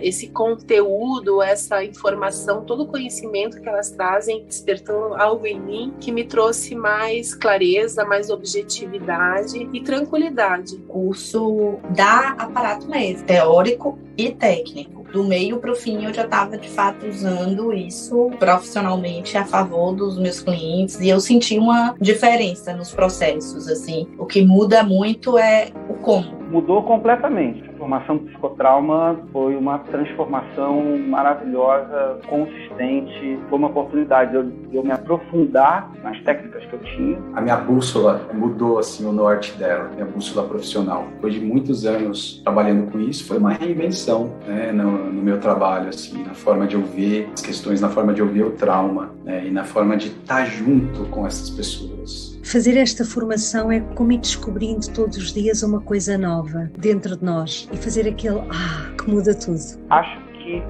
esse conteúdo, essa informação, todo o conhecimento que elas trazem, despertou algo em mim que me trouxe mais clareza, mais objetividade e tranquilidade. O curso dá aparato mesmo, teórico e técnico. Do meio para o fim, eu já estava, de fato, usando isso profissionalmente a favor dos meus clientes e eu senti uma diferença nos processos, assim. O que muda muito é o como. Mudou completamente. A formação de psicotrauma foi uma transformação maravilhosa, consistente. Foi uma oportunidade de eu me aprofundar nas técnicas que eu tinha. A minha bússola mudou assim, o norte dela, minha bússola profissional. Depois de muitos anos trabalhando com isso, foi uma reinvenção, né, no meu trabalho, assim, na forma de eu ver as questões, na forma de eu ver o trauma, né, e na forma de estar junto com essas pessoas. Fazer esta formação é como ir descobrindo todos os dias uma coisa nova dentro de nós e fazer aquele que muda tudo. Acho que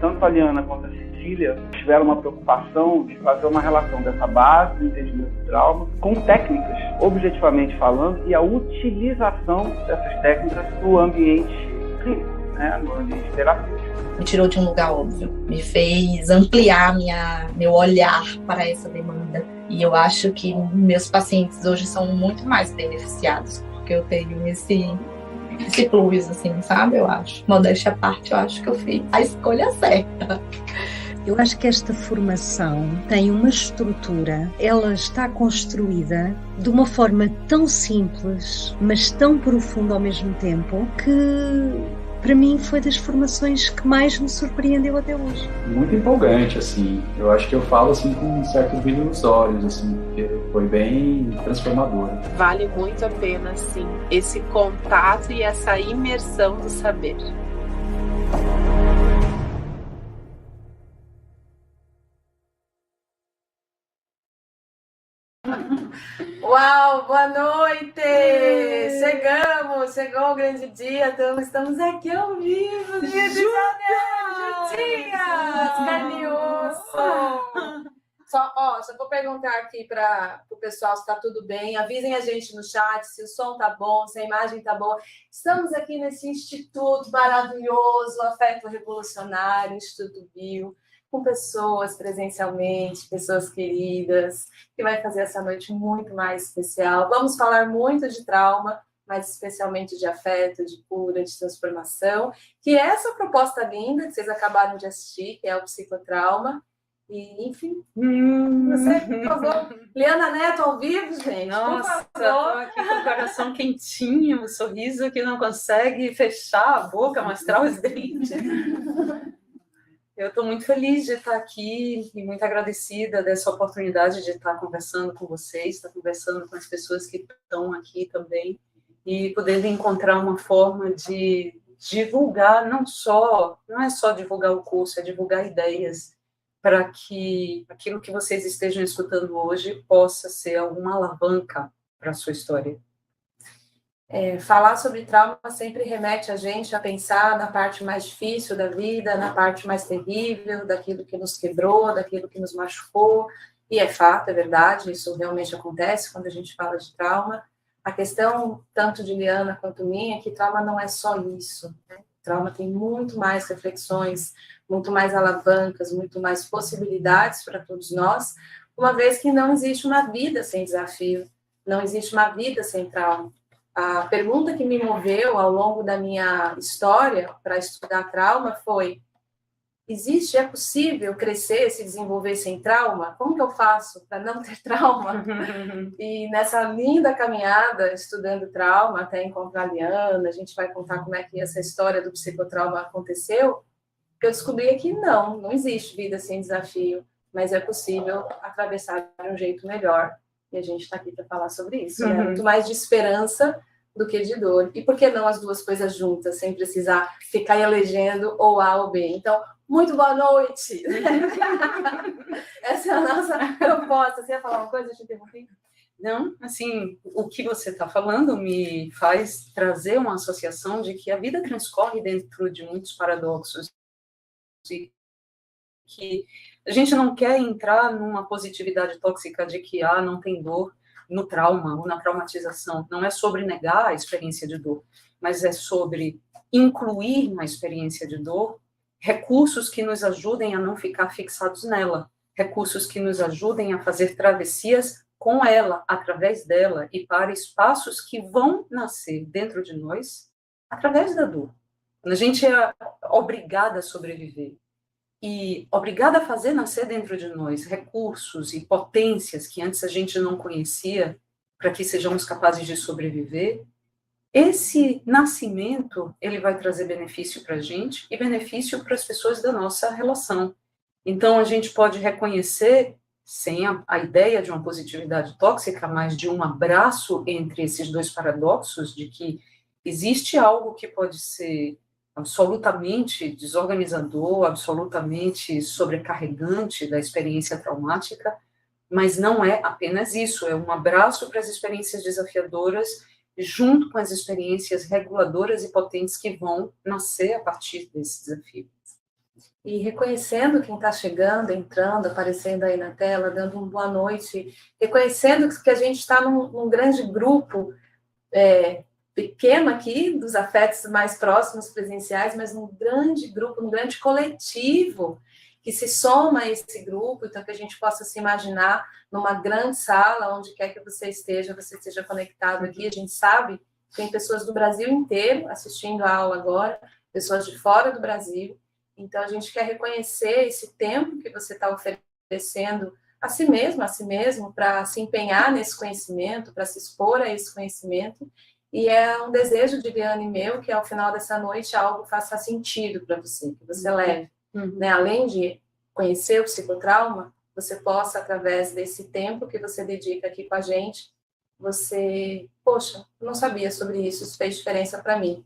tanto a Liana quanto a Cecília tiveram uma preocupação de fazer uma relação dessa base do entendimento do trauma com técnicas, objetivamente falando, e a utilização dessas técnicas no ambiente clínico, né, no ambiente terapêutico. Me tirou de um lugar óbvio, me fez ampliar meu olhar para essa demanda. E eu acho que meus pacientes hoje são muito mais beneficiados, porque eu tenho esse plus, assim, sabe? Eu acho. Modéstia à parte, eu acho que eu fiz a escolha certa. Eu acho que esta formação tem uma estrutura, ela está construída de uma forma tão simples, mas tão profunda ao mesmo tempo, que para mim foi das formações que mais me surpreendeu até hoje. Muito empolgante, assim. Eu acho que eu falo assim com um certo brilho nos olhos, assim, porque foi bem transformador. Vale muito a pena, sim, esse contato e essa imersão do saber. Uau, boa noite! Chegou o grande dia, então estamos aqui ao vivo, dia de janeiro, juntinhas, carne e osso. Só vou perguntar aqui para o pessoal se está tudo bem, avisem a gente no chat se o som tá bom, se a imagem tá boa. Estamos aqui nesse instituto maravilhoso, Afeto Revolucionário, Instituto Bio, com pessoas presencialmente, pessoas queridas, que vai fazer essa noite muito mais especial. Vamos falar muito de trauma, mas especialmente de afeto, de cura, de transformação, que é essa proposta linda que vocês acabaram de assistir, que é o psicotrauma. E, enfim, você, por favor. Liana Neto ao vivo, gente. Nossa, estou aqui com o coração quentinho, um sorriso que não consegue fechar a boca, mostrar os dentes. Eu estou muito feliz de estar aqui e muito agradecida dessa oportunidade de estar conversando com vocês, estar conversando com as pessoas que estão aqui também e poder encontrar uma forma de divulgar, não é só divulgar o curso, é divulgar ideias para que aquilo que vocês estejam escutando hoje possa ser alguma alavanca para a sua história. Falar sobre trauma sempre remete a gente a pensar na parte mais difícil da vida, na parte mais terrível, daquilo que nos quebrou, daquilo que nos machucou, e é fato, é verdade, isso realmente acontece quando a gente fala de trauma. A questão, tanto de Liana quanto minha, é que trauma não é só isso, né? Trauma tem muito mais reflexões, muito mais alavancas, muito mais possibilidades para todos nós, uma vez que não existe uma vida sem desafio, não existe uma vida sem trauma. A pergunta que me moveu ao longo da minha história para estudar trauma foi: é possível crescer, se desenvolver sem trauma? Como que eu faço para não ter trauma? E nessa linda caminhada, estudando trauma, até encontrar a Liana, a gente vai contar como é que essa história do psicotrauma aconteceu, que eu descobri que não existe vida sem desafio, mas é possível atravessar de um jeito melhor. E a gente está aqui para falar sobre isso, né? Muito mais de esperança do que de dor. E por que não as duas coisas juntas, sem precisar ficar elegendo ou A ou B? Então, muito boa noite! Essa é a nossa proposta. Você ia falar uma coisa? Deixa eu interromper. Não, assim, o que você está falando me faz trazer uma associação de que a vida transcorre dentro de muitos paradoxos e que a gente não quer entrar numa positividade tóxica de que não tem dor no trauma ou na traumatização. Não é sobre negar a experiência de dor, mas é sobre incluir na experiência de dor recursos que nos ajudem a não ficar fixados nela, recursos que nos ajudem a fazer travessias com ela, através dela, e para espaços que vão nascer dentro de nós através da dor. Quando a gente é obrigada a sobreviver e obrigada a fazer nascer dentro de nós recursos e potências que antes a gente não conhecia, para que sejamos capazes de sobreviver, esse nascimento, ele vai trazer benefício para a gente e benefício para as pessoas da nossa relação. Então, a gente pode reconhecer, sem a ideia de uma positividade tóxica, mas de um abraço entre esses dois paradoxos, de que existe algo que pode ser absolutamente desorganizador, absolutamente sobrecarregante da experiência traumática, mas não é apenas isso, é um abraço para as experiências desafiadoras, junto com as experiências reguladoras e potentes que vão nascer a partir desse desafio. E reconhecendo quem está chegando, entrando, aparecendo aí na tela, dando uma boa noite, reconhecendo que a gente está num grande grupo, pequeno aqui, dos afetos mais próximos presenciais, mas num grande grupo, num grande coletivo, que se soma a esse grupo, então que a gente possa se imaginar numa grande sala, onde quer que você esteja conectado aqui. A gente sabe que tem pessoas do Brasil inteiro assistindo a aula agora, pessoas de fora do Brasil. Então, a gente quer reconhecer esse tempo que você está oferecendo a si mesmo, para se empenhar nesse conhecimento, para se expor a esse conhecimento. E é um desejo de Liane e meu que, ao final dessa noite, algo faça sentido para você, que você leve. Né? Além de conhecer o psicotrauma, você possa, através desse tempo que você dedica aqui com a gente, você, poxa, eu não sabia sobre isso, isso fez diferença para mim.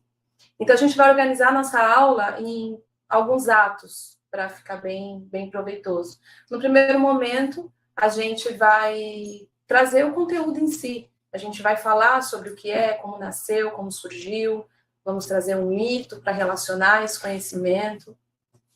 Então, a gente vai organizar a nossa aula em alguns atos, para ficar bem proveitoso. No primeiro momento, a gente vai trazer o conteúdo em si. A gente vai falar sobre o que é, como nasceu, como surgiu, vamos trazer um mito para relacionar esse conhecimento,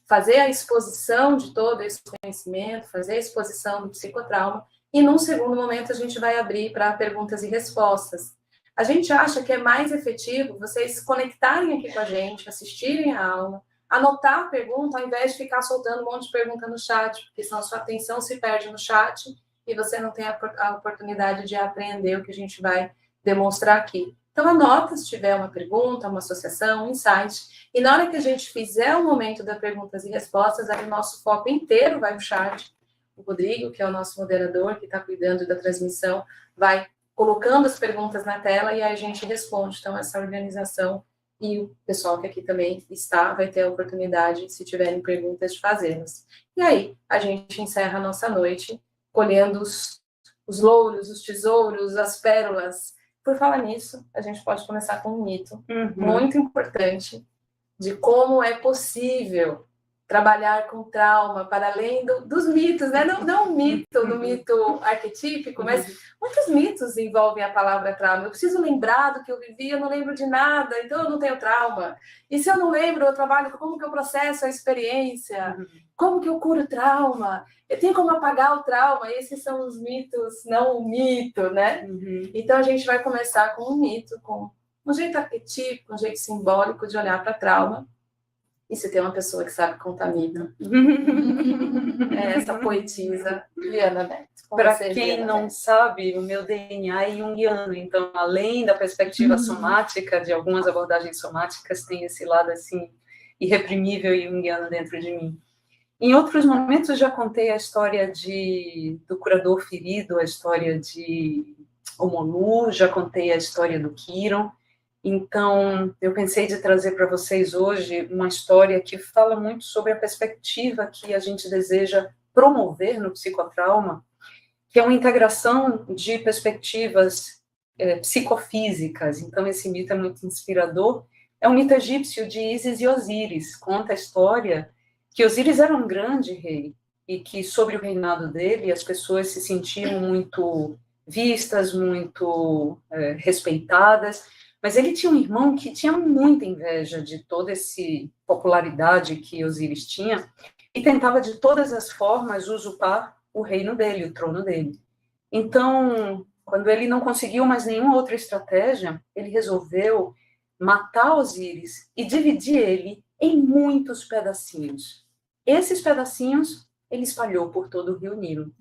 fazer a exposição de todo esse conhecimento, fazer a exposição do psicotrauma, e num segundo momento a gente vai abrir para perguntas e respostas. A gente acha que é mais efetivo vocês conectarem aqui com a gente, assistirem a aula, anotar a pergunta, ao invés de ficar soltando um monte de pergunta no chat, porque senão a sua atenção se perde no chat e você não tem a oportunidade de aprender o que a gente vai demonstrar aqui. Então, anota se tiver uma pergunta, uma associação, um insight, e na hora que a gente fizer o momento das perguntas e respostas, aí o nosso foco inteiro vai no chat. O Rodrigo, que é o nosso moderador, que está cuidando da transmissão, vai colocando as perguntas na tela e aí a gente responde. Então, essa organização e o pessoal que aqui também está vai ter a oportunidade, se tiverem perguntas, de fazê-las. E aí, a gente encerra a nossa noite colhendo os louros, os tesouros, as pérolas. Por falar nisso, a gente pode começar com um mito muito importante de como é possível trabalhar com trauma para além dos mitos, né? Não um mito, no mito arquetípico, mas muitos mitos envolvem a palavra trauma. Eu preciso lembrar do que eu vivi, eu não lembro de nada, então eu não tenho trauma. E se eu não lembro, eu trabalho como que eu processo a experiência, como que eu curo trauma, eu tenho como apagar o trauma. Esses são os mitos, não o mito, né? Então a gente vai começar com um mito, com um jeito arquetípico, um jeito simbólico de olhar para trauma. E se tem uma pessoa que sabe contar mito, é essa poetisa, Liana Neto. Para quem não sabe, o meu DNA é junguiano, então, além da perspectiva somática, de algumas abordagens somáticas, tem esse lado, assim, irreprimível e junguiano dentro de mim. Em outros momentos, já contei a história do curador ferido, a história de Omolu, já contei a história do Kiron. Então, eu pensei de trazer para vocês hoje uma história que fala muito sobre a perspectiva que a gente deseja promover no psicotrauma, que é uma integração de perspectivas psicofísicas. Então, esse mito é muito inspirador. É um mito egípcio de Ísis e Osíris. Conta a história que Osíris era um grande rei e que, sobre o reinado dele, as pessoas se sentiam muito vistas, muito respeitadas. Mas ele tinha um irmão que tinha muita inveja de toda essa popularidade que Osíris tinha e tentava de todas as formas usurpar o reino dele, o trono dele. Então, quando ele não conseguiu mais nenhuma outra estratégia, ele resolveu matar Osíris e dividir ele em muitos pedacinhos. Esses pedacinhos ele espalhou por todo o Rio Nilo.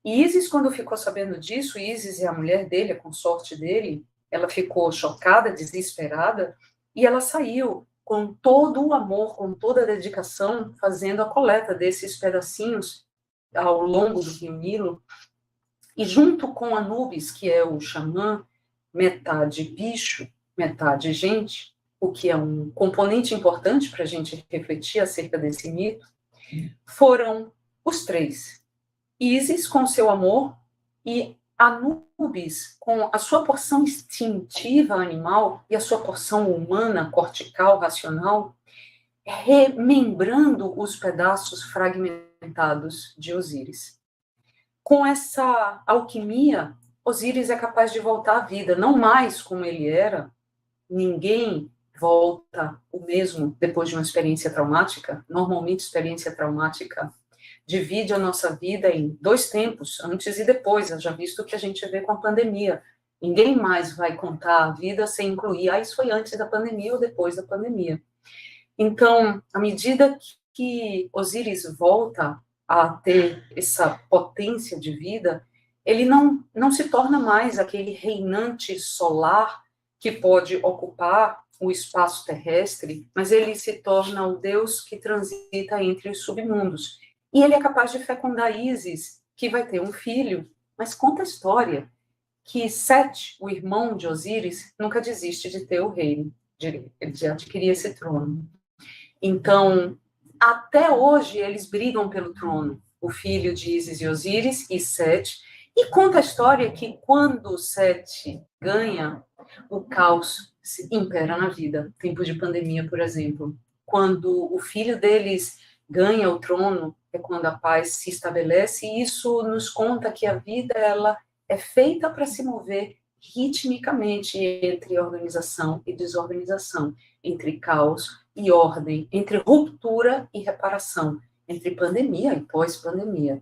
E Ísis, quando ficou sabendo disso, Ísis é a mulher dele, a consorte dele, ela ficou chocada, desesperada, e ela saiu com todo o amor, com toda a dedicação, fazendo a coleta desses pedacinhos ao longo do Rio Nilo. E junto com Anubis, que é o xamã, metade bicho, metade gente, o que é um componente importante para a gente refletir acerca desse mito, foram os três. Ísis com seu amor e Anubis com a sua porção instintiva animal e a sua porção humana, cortical, racional, remembrando os pedaços fragmentados de Osíris. Com essa alquimia, Osíris é capaz de voltar à vida, não mais como ele era. Ninguém volta o mesmo depois de uma experiência traumática. Normalmente, experiência traumática divide a nossa vida em 2 tempos, antes e depois, já visto o que a gente vê com a pandemia. Ninguém mais vai contar a vida sem incluir, isso foi antes da pandemia ou depois da pandemia. Então, à medida que Osíris volta a ter essa potência de vida, ele não se torna mais aquele reinante solar que pode ocupar o espaço terrestre, mas ele se torna o Deus que transita entre os submundos. E ele é capaz de fecundar Ísis, que vai ter um filho, mas conta a história que Sete, o irmão de Osíris, nunca desiste de ter o reino, de adquirir esse trono. Então, até hoje, eles brigam pelo trono, o filho de Ísis e Osíris e Sete, e conta a história que quando Sete ganha, o caos impera na vida. Tempo de pandemia, por exemplo. Quando o filho deles ganha o trono, é quando a paz se estabelece, e isso nos conta que a vida ela é feita para se mover ritmicamente entre organização e desorganização, entre caos e ordem, entre ruptura e reparação, entre pandemia e pós-pandemia.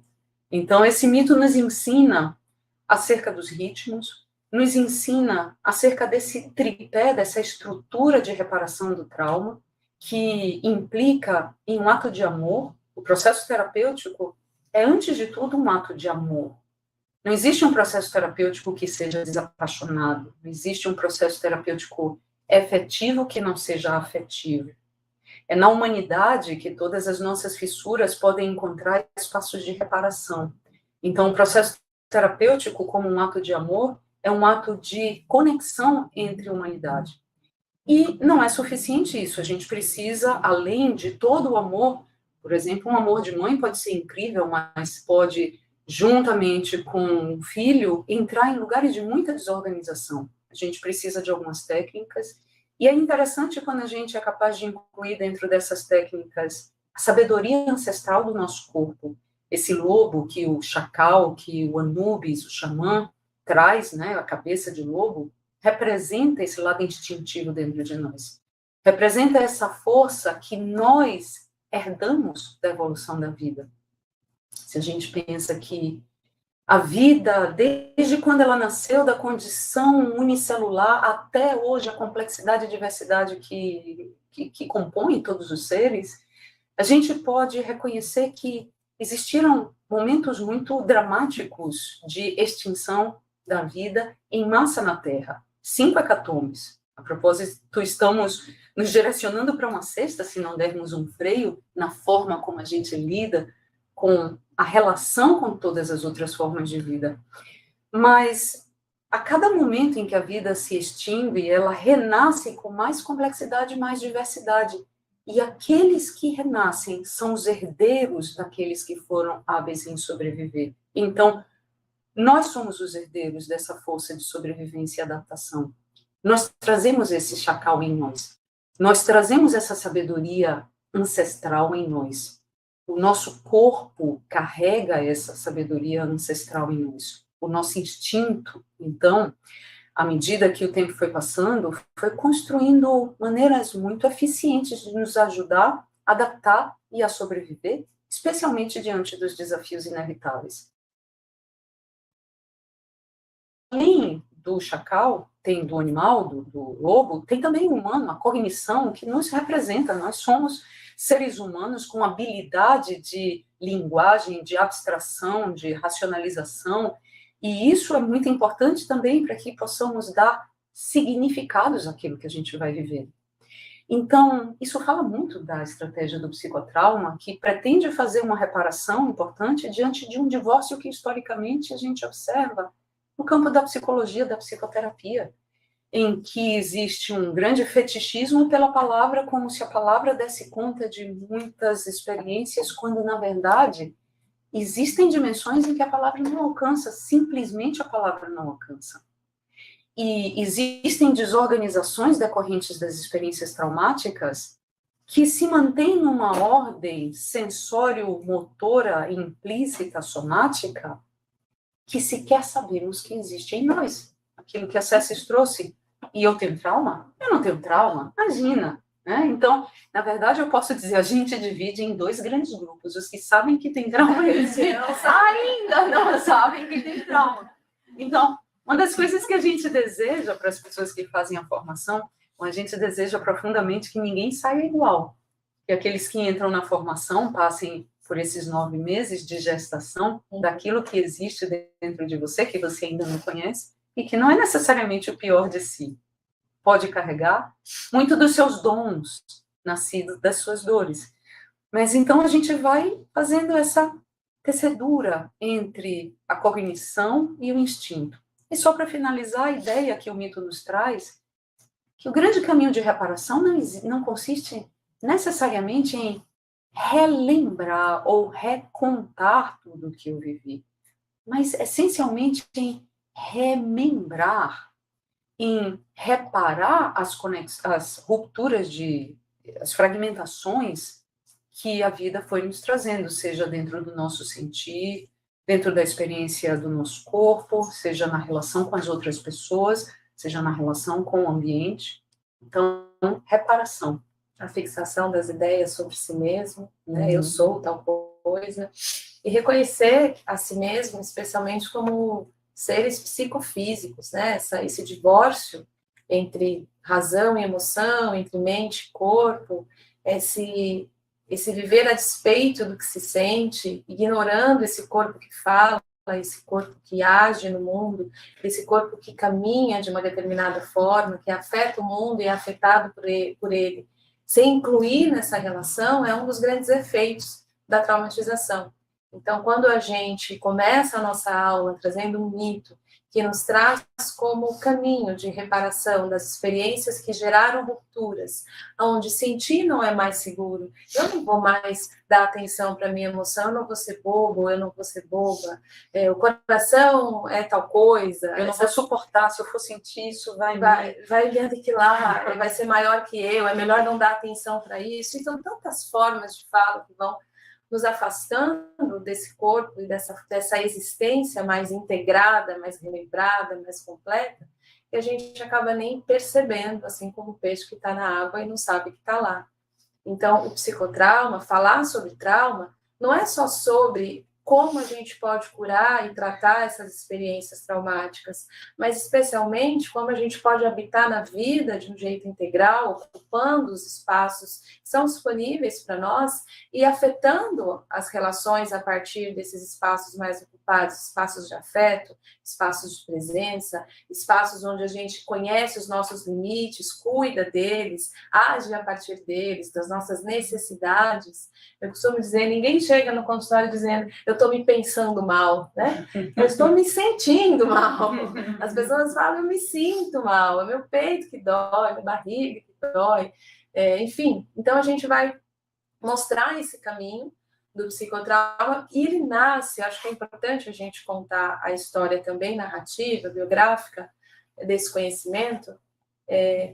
Então, esse mito nos ensina acerca dos ritmos, nos ensina acerca desse tripé, dessa estrutura de reparação do trauma, que implica em um ato de amor. O processo terapêutico é, antes de tudo, um ato de amor. Não existe um processo terapêutico que seja desapaixonado. Não existe um processo terapêutico efetivo que não seja afetivo. É na humanidade que todas as nossas fissuras podem encontrar espaços de reparação. Então, o processo terapêutico, como um ato de amor, é um ato de conexão entre a humanidade. E não é suficiente isso. A gente precisa, além de todo o amor, por exemplo, um amor de mãe pode ser incrível, mas pode, juntamente com o filho, entrar em lugares de muita desorganização. A gente precisa de algumas técnicas, e é interessante quando a gente é capaz de incluir dentro dessas técnicas a sabedoria ancestral do nosso corpo. Esse lobo que o chacal, que o Anubis, o xamã, traz, né, a cabeça de lobo, representa esse lado instintivo dentro de nós. Representa essa força que nós herdamos da evolução da vida. Se a gente pensa que a vida, desde quando ela nasceu, da condição unicelular até hoje, a complexidade e diversidade que compõe todos os seres, a gente pode reconhecer que existiram momentos muito dramáticos de extinção da vida em massa na Terra. 5 hecatombes. A propósito, estamos nos direcionando para uma sexta, se não dermos um freio na forma como a gente lida com a relação com todas as outras formas de vida. Mas, a cada momento em que a vida se extingue, ela renasce com mais complexidade e mais diversidade. E aqueles que renascem são os herdeiros daqueles que foram hábeis em sobreviver. Então, nós somos os herdeiros dessa força de sobrevivência e adaptação. Nós trazemos esse chacal em nós. Nós trazemos essa sabedoria ancestral em nós. O nosso corpo carrega essa sabedoria ancestral em nós. O nosso instinto, então, à medida que o tempo foi passando, foi construindo maneiras muito eficientes de nos ajudar a adaptar e a sobreviver, especialmente diante dos desafios inevitáveis. Além do chacal, tem do animal, do lobo, tem também o humano, a cognição que nos representa. Nós somos seres humanos com habilidade de linguagem, de abstração, de racionalização, e isso é muito importante também para que possamos dar significados àquilo que a gente vai viver. Então, isso fala muito da estratégia do psicotrauma, que pretende fazer uma reparação importante diante de um divórcio que, historicamente, a gente observa no campo da psicologia, da psicoterapia, em que existe um grande fetichismo pela palavra, como se a palavra desse conta de muitas experiências, quando, na verdade, existem dimensões em que a palavra não alcança, simplesmente a palavra não alcança. E existem desorganizações decorrentes das experiências traumáticas que se mantêm numa ordem sensório-motora implícita, somática, que sequer sabemos que existe em nós. Aquilo que a Cécis trouxe. E eu tenho trauma? Eu não tenho trauma? Imagina. Né? Então, na verdade, eu posso dizer, a gente divide em 2 grandes grupos. Os que sabem que tem trauma e os que ainda não sabem que tem trauma. Então, uma das coisas que a gente deseja para as pessoas que fazem a formação, a gente deseja profundamente que ninguém saia igual. Que aqueles que entram na formação passem por esses 9 meses de gestação daquilo que existe dentro de você, que você ainda não conhece, e que não é necessariamente o pior de si. Pode carregar muito dos seus dons, nascidos das suas dores. Mas então a gente vai fazendo essa tecedura entre a cognição e o instinto. E só para finalizar, a ideia que o mito nos traz, que o grande caminho de reparação não consiste necessariamente em relembrar ou recontar tudo o que eu vivi, mas essencialmente em remembrar, em reparar as rupturas, as fragmentações que a vida foi nos trazendo, seja dentro do nosso sentir, dentro da experiência do nosso corpo, seja na relação com as outras pessoas, seja na relação com o ambiente. Então, reparação. A fixação das ideias sobre si mesmo, né? Eu sou tal coisa. E reconhecer a si mesmo, especialmente como seres psicofísicos, né? Esse divórcio entre razão e emoção, entre mente e corpo, esse viver a despeito do que se sente, ignorando esse corpo que fala, esse corpo que age no mundo, esse corpo que caminha de uma determinada forma, que afeta o mundo e é afetado por ele, sem incluir nessa relação, é um dos grandes efeitos da traumatização. Então, quando a gente começa a nossa aula trazendo um mito que nos traz como caminho de reparação das experiências que geraram rupturas, onde sentir não é mais seguro, eu não vou mais dar atenção para a minha emoção, eu não vou ser bobo, eu não vou ser boba, o coração é tal coisa, eu não vou suportar, se eu for sentir isso, vai me aniquilar, vai ser maior que eu, é melhor não dar atenção para isso. Então, tantas formas de fala que vão nos afastando desse corpo e dessa existência mais integrada, mais relembrada, mais completa, que a gente acaba nem percebendo, assim como o peixe que está na água e não sabe que está lá. Então, o psicotrauma, falar sobre trauma, não é só sobre como a gente pode curar e tratar essas experiências traumáticas, mas especialmente como a gente pode habitar na vida de um jeito integral, ocupando os espaços que são disponíveis para nós e afetando as relações a partir desses espaços mais ocupados, espaços de afeto, espaços de presença, espaços onde a gente conhece os nossos limites, cuida deles, age a partir deles, das nossas necessidades. Eu costumo dizer, ninguém chega no consultório dizendo, eu estou me pensando mal, né? Eu estou me sentindo mal. As pessoas falam, eu me sinto mal, é meu peito que dói, minha barriga que dói. Enfim, então a gente vai mostrar esse caminho do psicotrauma e ele nasce, acho que é importante a gente contar a história também narrativa, biográfica desse conhecimento,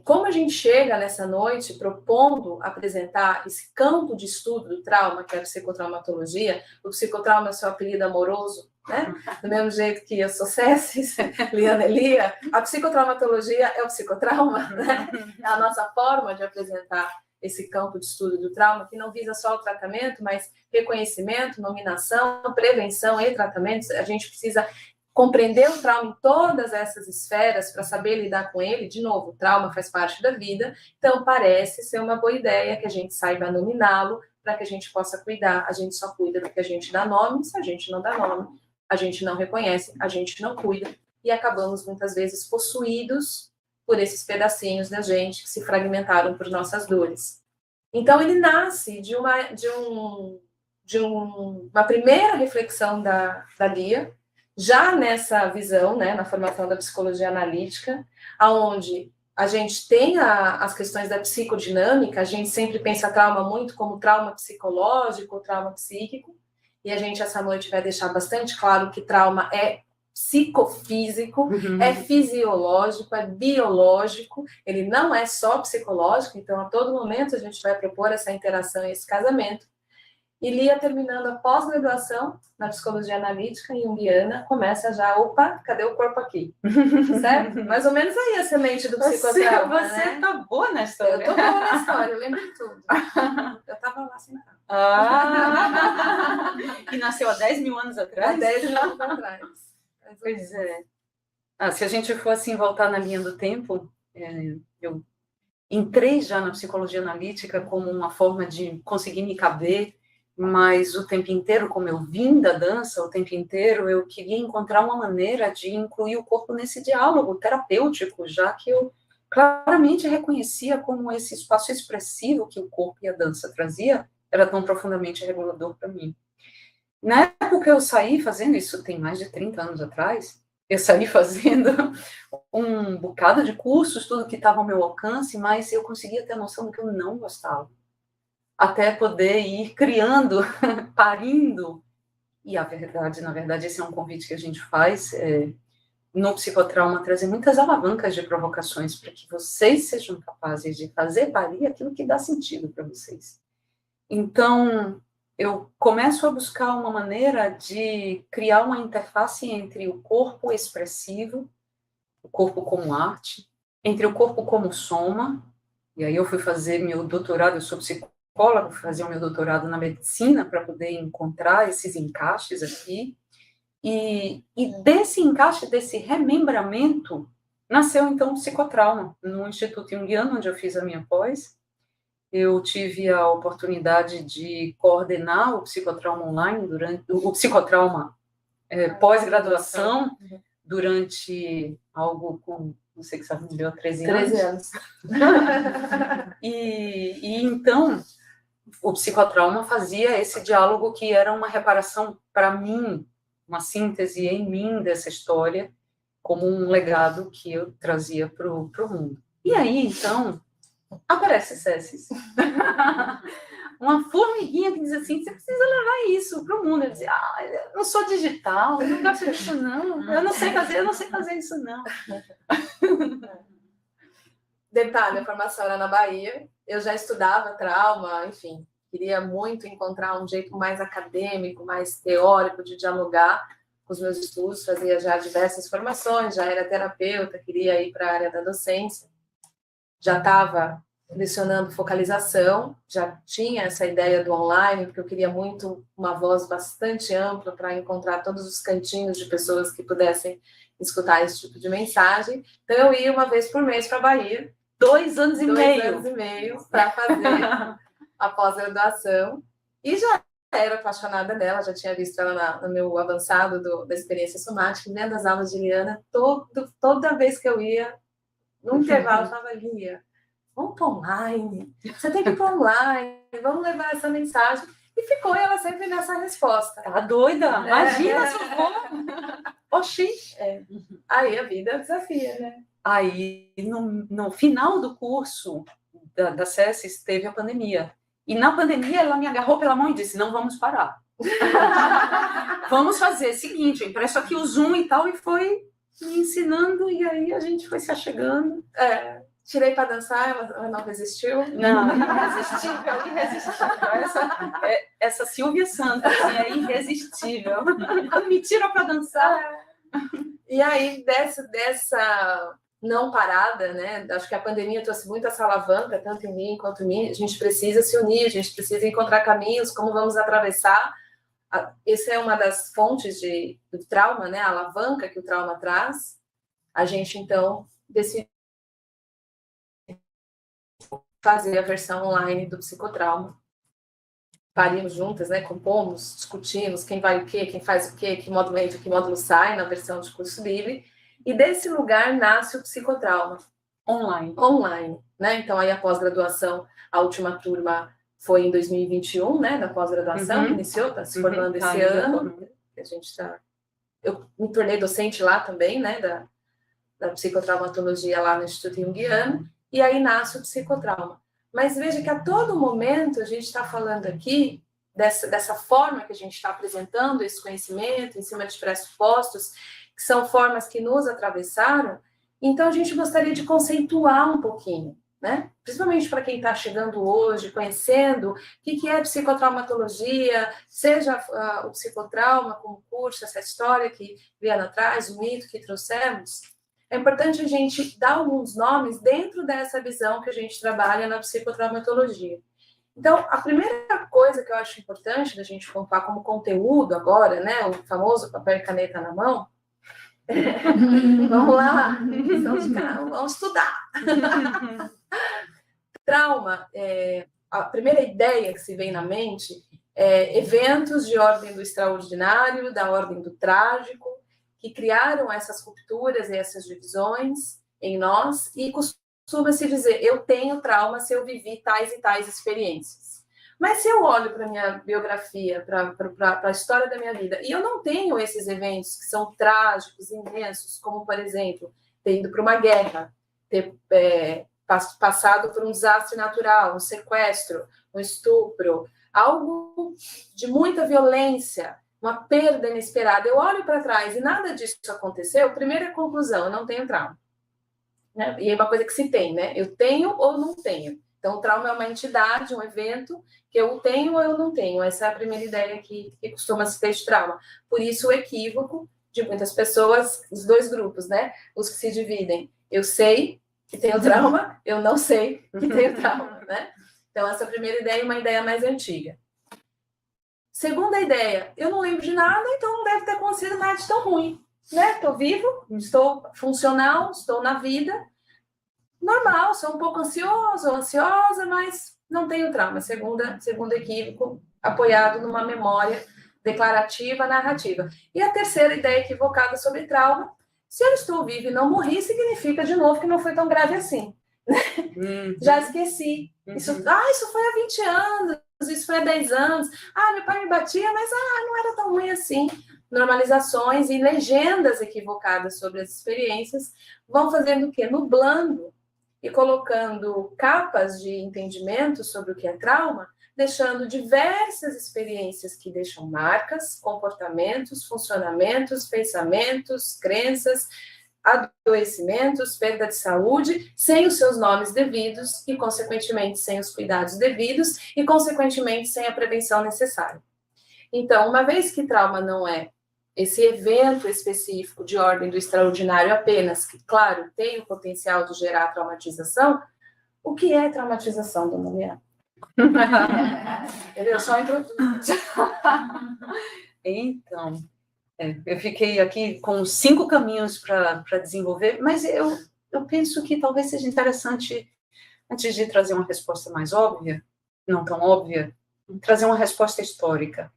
como a gente chega nessa noite propondo apresentar esse campo de estudo do trauma, que é a psicotraumatologia. O psicotrauma é seu apelido amoroso, né? Do mesmo jeito que eu sou Cécis, Liana Elia, a psicotraumatologia é o psicotrauma, né? É a nossa forma de apresentar esse campo de estudo do trauma, que não visa só o tratamento, mas reconhecimento, nominação, prevenção e tratamento. A gente precisa compreender o trauma em todas essas esferas para saber lidar com ele, de novo, o trauma faz parte da vida, então parece ser uma boa ideia que a gente saiba nominá-lo para que a gente possa cuidar. A gente só cuida do que a gente dá nome, se a gente não dá nome, a gente não reconhece, a gente não cuida, e acabamos muitas vezes possuídos por esses pedacinhos da gente que se fragmentaram por nossas dores. Então ele nasce de uma primeira reflexão da Lia, já nessa visão, né, na formação da psicologia analítica, aonde a gente tem as questões da psicodinâmica, a gente sempre pensa trauma muito como trauma psicológico, trauma psíquico, e a gente essa noite vai deixar bastante claro que trauma é psicofísico, é fisiológico, é biológico, ele não é só psicológico, então a todo momento a gente vai propor essa interação e esse casamento. E Lia, terminando a pós-graduação na psicologia analítica e junguiana, começa já, opa, cadê o corpo aqui? Certo? Mais ou menos aí a semente do psicotrauma, Você né? tá boa na história. Eu tô boa na história, eu lembro de tudo. Eu tava lá sentada. E nasceu há 10 mil anos atrás? Há 10 anos atrás. Pois é. Se a gente for assim, voltar na linha do tempo, eu entrei já na psicologia analítica como uma forma de conseguir me caber, mas o tempo inteiro, como eu vim da dança, o tempo inteiro eu queria encontrar uma maneira de incluir o corpo nesse diálogo terapêutico, já que eu claramente reconhecia como esse espaço expressivo que o corpo e a dança trazia era tão profundamente regulador para mim. Na época eu saí fazendo, isso tem mais de 30 anos atrás, eu saí fazendo um bocado de cursos, tudo que estava ao meu alcance, mas eu conseguia ter a noção do que eu não gostava. Até poder ir criando, parindo. E na verdade, esse é um convite que a gente faz no psicotrauma, trazer muitas alavancas de provocações para que vocês sejam capazes de fazer parir aquilo que dá sentido para vocês. Então, eu começo a buscar uma maneira de criar uma interface entre o corpo expressivo, o corpo como arte, entre o corpo como soma, e aí eu fui fazer meu doutorado, eu sou psicóloga, fui fazer o meu doutorado na medicina para poder encontrar esses encaixes aqui, e desse encaixe, desse remembramento, nasceu então o psicotrauma, no Instituto Junguiano, onde eu fiz a minha pós. Eu tive a oportunidade de coordenar o psicotrauma online, o psicotrauma pós-graduação, durante algo com, não sei que sabe, me deu 13 anos. 13 anos. E então, o psicotrauma fazia esse diálogo que era uma reparação para mim, uma síntese em mim dessa história, como um legado que eu trazia para o mundo. E aí, então, aparece Cessis. Uma formiguinha que diz assim, você precisa levar isso para o mundo. Eu dizia, eu não sou digital, eu não gosto disso não, eu não sei fazer isso não. Detalhe, a formação era na Bahia, eu já estudava trauma, enfim, queria muito encontrar um jeito mais acadêmico, mais teórico de dialogar com os meus estudos, fazia já diversas formações, já era terapeuta, queria ir para a área da docência, já estava lecionando focalização, já tinha essa ideia do online, porque eu queria muito uma voz bastante ampla para encontrar todos os cantinhos de pessoas que pudessem escutar esse tipo de mensagem. Então, eu ia uma vez por mês para a Bahia. 2 anos e meio. 2 anos e meio para fazer a pós-graduação. E já era apaixonada dela, já tinha visto ela no meu avançado da experiência somática, vendo as aulas de Liana, toda vez que eu ia, no intervalo, eu falava, Lia, vamos para online, você tem que ir para online, vamos levar essa mensagem. E ficou ela sempre nessa resposta. Tá doida? Imagina se eu for. Oxi. Aí a vida desafia, né? Aí, no final do curso da Cessis, teve a pandemia. E na pandemia, ela me agarrou pela mão e disse, não vamos parar. Vamos fazer o seguinte, eu impresso aqui o Zoom e tal, e foi me ensinando, e aí a gente foi se achegando. Tirei para dançar, ela não resistiu. Não, irresistível. Essa Silvia Santos assim, é irresistível. Me tira para dançar. E aí, dessa não parada, né? Acho que a pandemia trouxe muito essa alavanca, tanto em mim quanto em mim. A gente precisa se unir, a gente precisa encontrar caminhos, como vamos atravessar essa é uma das fontes do trauma, né? A alavanca que o trauma traz. A gente, então, decidiu fazer a versão online do psicotrauma. Parimos juntas, né? Compomos, discutimos quem vai o quê, quem faz o quê, que módulo entra, que módulo sai na versão de curso livre. E desse lugar nasce o psicotrauma. Online, né? Então, aí a pós-graduação, a última turma foi em 2021, né? Da pós-graduação, que iniciou, está se formando esse ano. A gente eu me tornei docente lá também, né? Da psicotraumatologia lá no Instituto Jungiano. E aí nasce o psicotrauma. Mas veja que a todo momento a gente está falando aqui dessa forma que a gente está apresentando esse conhecimento em cima de pressupostos, que são formas que nos atravessaram. Então a gente gostaria de conceituar um pouquinho, né? Principalmente para quem está chegando hoje, conhecendo o que é psicotraumatologia, seja o psicotrauma como curso, essa história que vieram atrás, o mito que trouxemos. É importante a gente dar alguns nomes dentro dessa visão que a gente trabalha na psicotraumatologia. Então, a primeira coisa que eu acho importante da gente contar como conteúdo agora, né, o famoso papel e caneta na mão, vamos lá, vamos estudar. Trauma, a primeira ideia que se vem na mente é eventos de ordem do extraordinário, da ordem do trágico, que criaram essas rupturas e essas divisões em nós, e costuma-se dizer, eu tenho trauma se eu vivi tais e tais experiências. Mas se eu olho para a minha biografia, para a história da minha vida, e eu não tenho esses eventos que são trágicos, imensos, como, por exemplo, ter ido para uma guerra, ter passado por um desastre natural, um sequestro, um estupro, algo de muita violência, uma perda inesperada, eu olho para trás e nada disso aconteceu, primeira conclusão, eu não tenho trauma. Né? E é uma coisa que se tem, né? Eu tenho ou não tenho. Então, o trauma é uma entidade, um evento, que eu tenho ou eu não tenho. Essa é a primeira ideia que costuma se ter de trauma. Por isso, o equívoco de muitas pessoas, os dois grupos, né? Os que se dividem. Eu sei que tenho trauma, eu não sei que tenho trauma, né? Então, essa primeira ideia é uma ideia mais antiga. Segunda ideia, eu não lembro de nada, então não deve ter acontecido nada de tão ruim, né? Estou vivo, estou funcional, estou na vida, normal, sou um pouco ansioso ou ansiosa, mas não tenho trauma. Segundo equívoco, apoiado numa memória declarativa, narrativa. E a terceira ideia equivocada sobre trauma, se eu estou vivo e não morri, significa de novo que não foi tão grave assim. Já esqueci. Isso foi há 20 anos. Isso foi há 10 anos. Meu pai me batia, mas não era tão ruim assim. Normalizações e legendas equivocadas sobre as experiências vão fazendo o quê? Nublando e colocando capas de entendimento sobre o que é trauma, deixando diversas experiências que deixam marcas, comportamentos, funcionamentos, pensamentos, crenças, adoecimentos, perda de saúde, sem os seus nomes devidos e, consequentemente, sem os cuidados devidos e, consequentemente, sem a prevenção necessária. Então, uma vez que trauma não é esse evento específico de ordem do extraordinário apenas, que, claro, tem o potencial de gerar traumatização, o que é traumatização, dona Liana? Entendeu? Só introduzo. Então... eu fiquei aqui com 5 caminhos para desenvolver, mas eu penso que talvez seja interessante, antes de trazer uma resposta mais óbvia, não tão óbvia, trazer uma resposta histórica.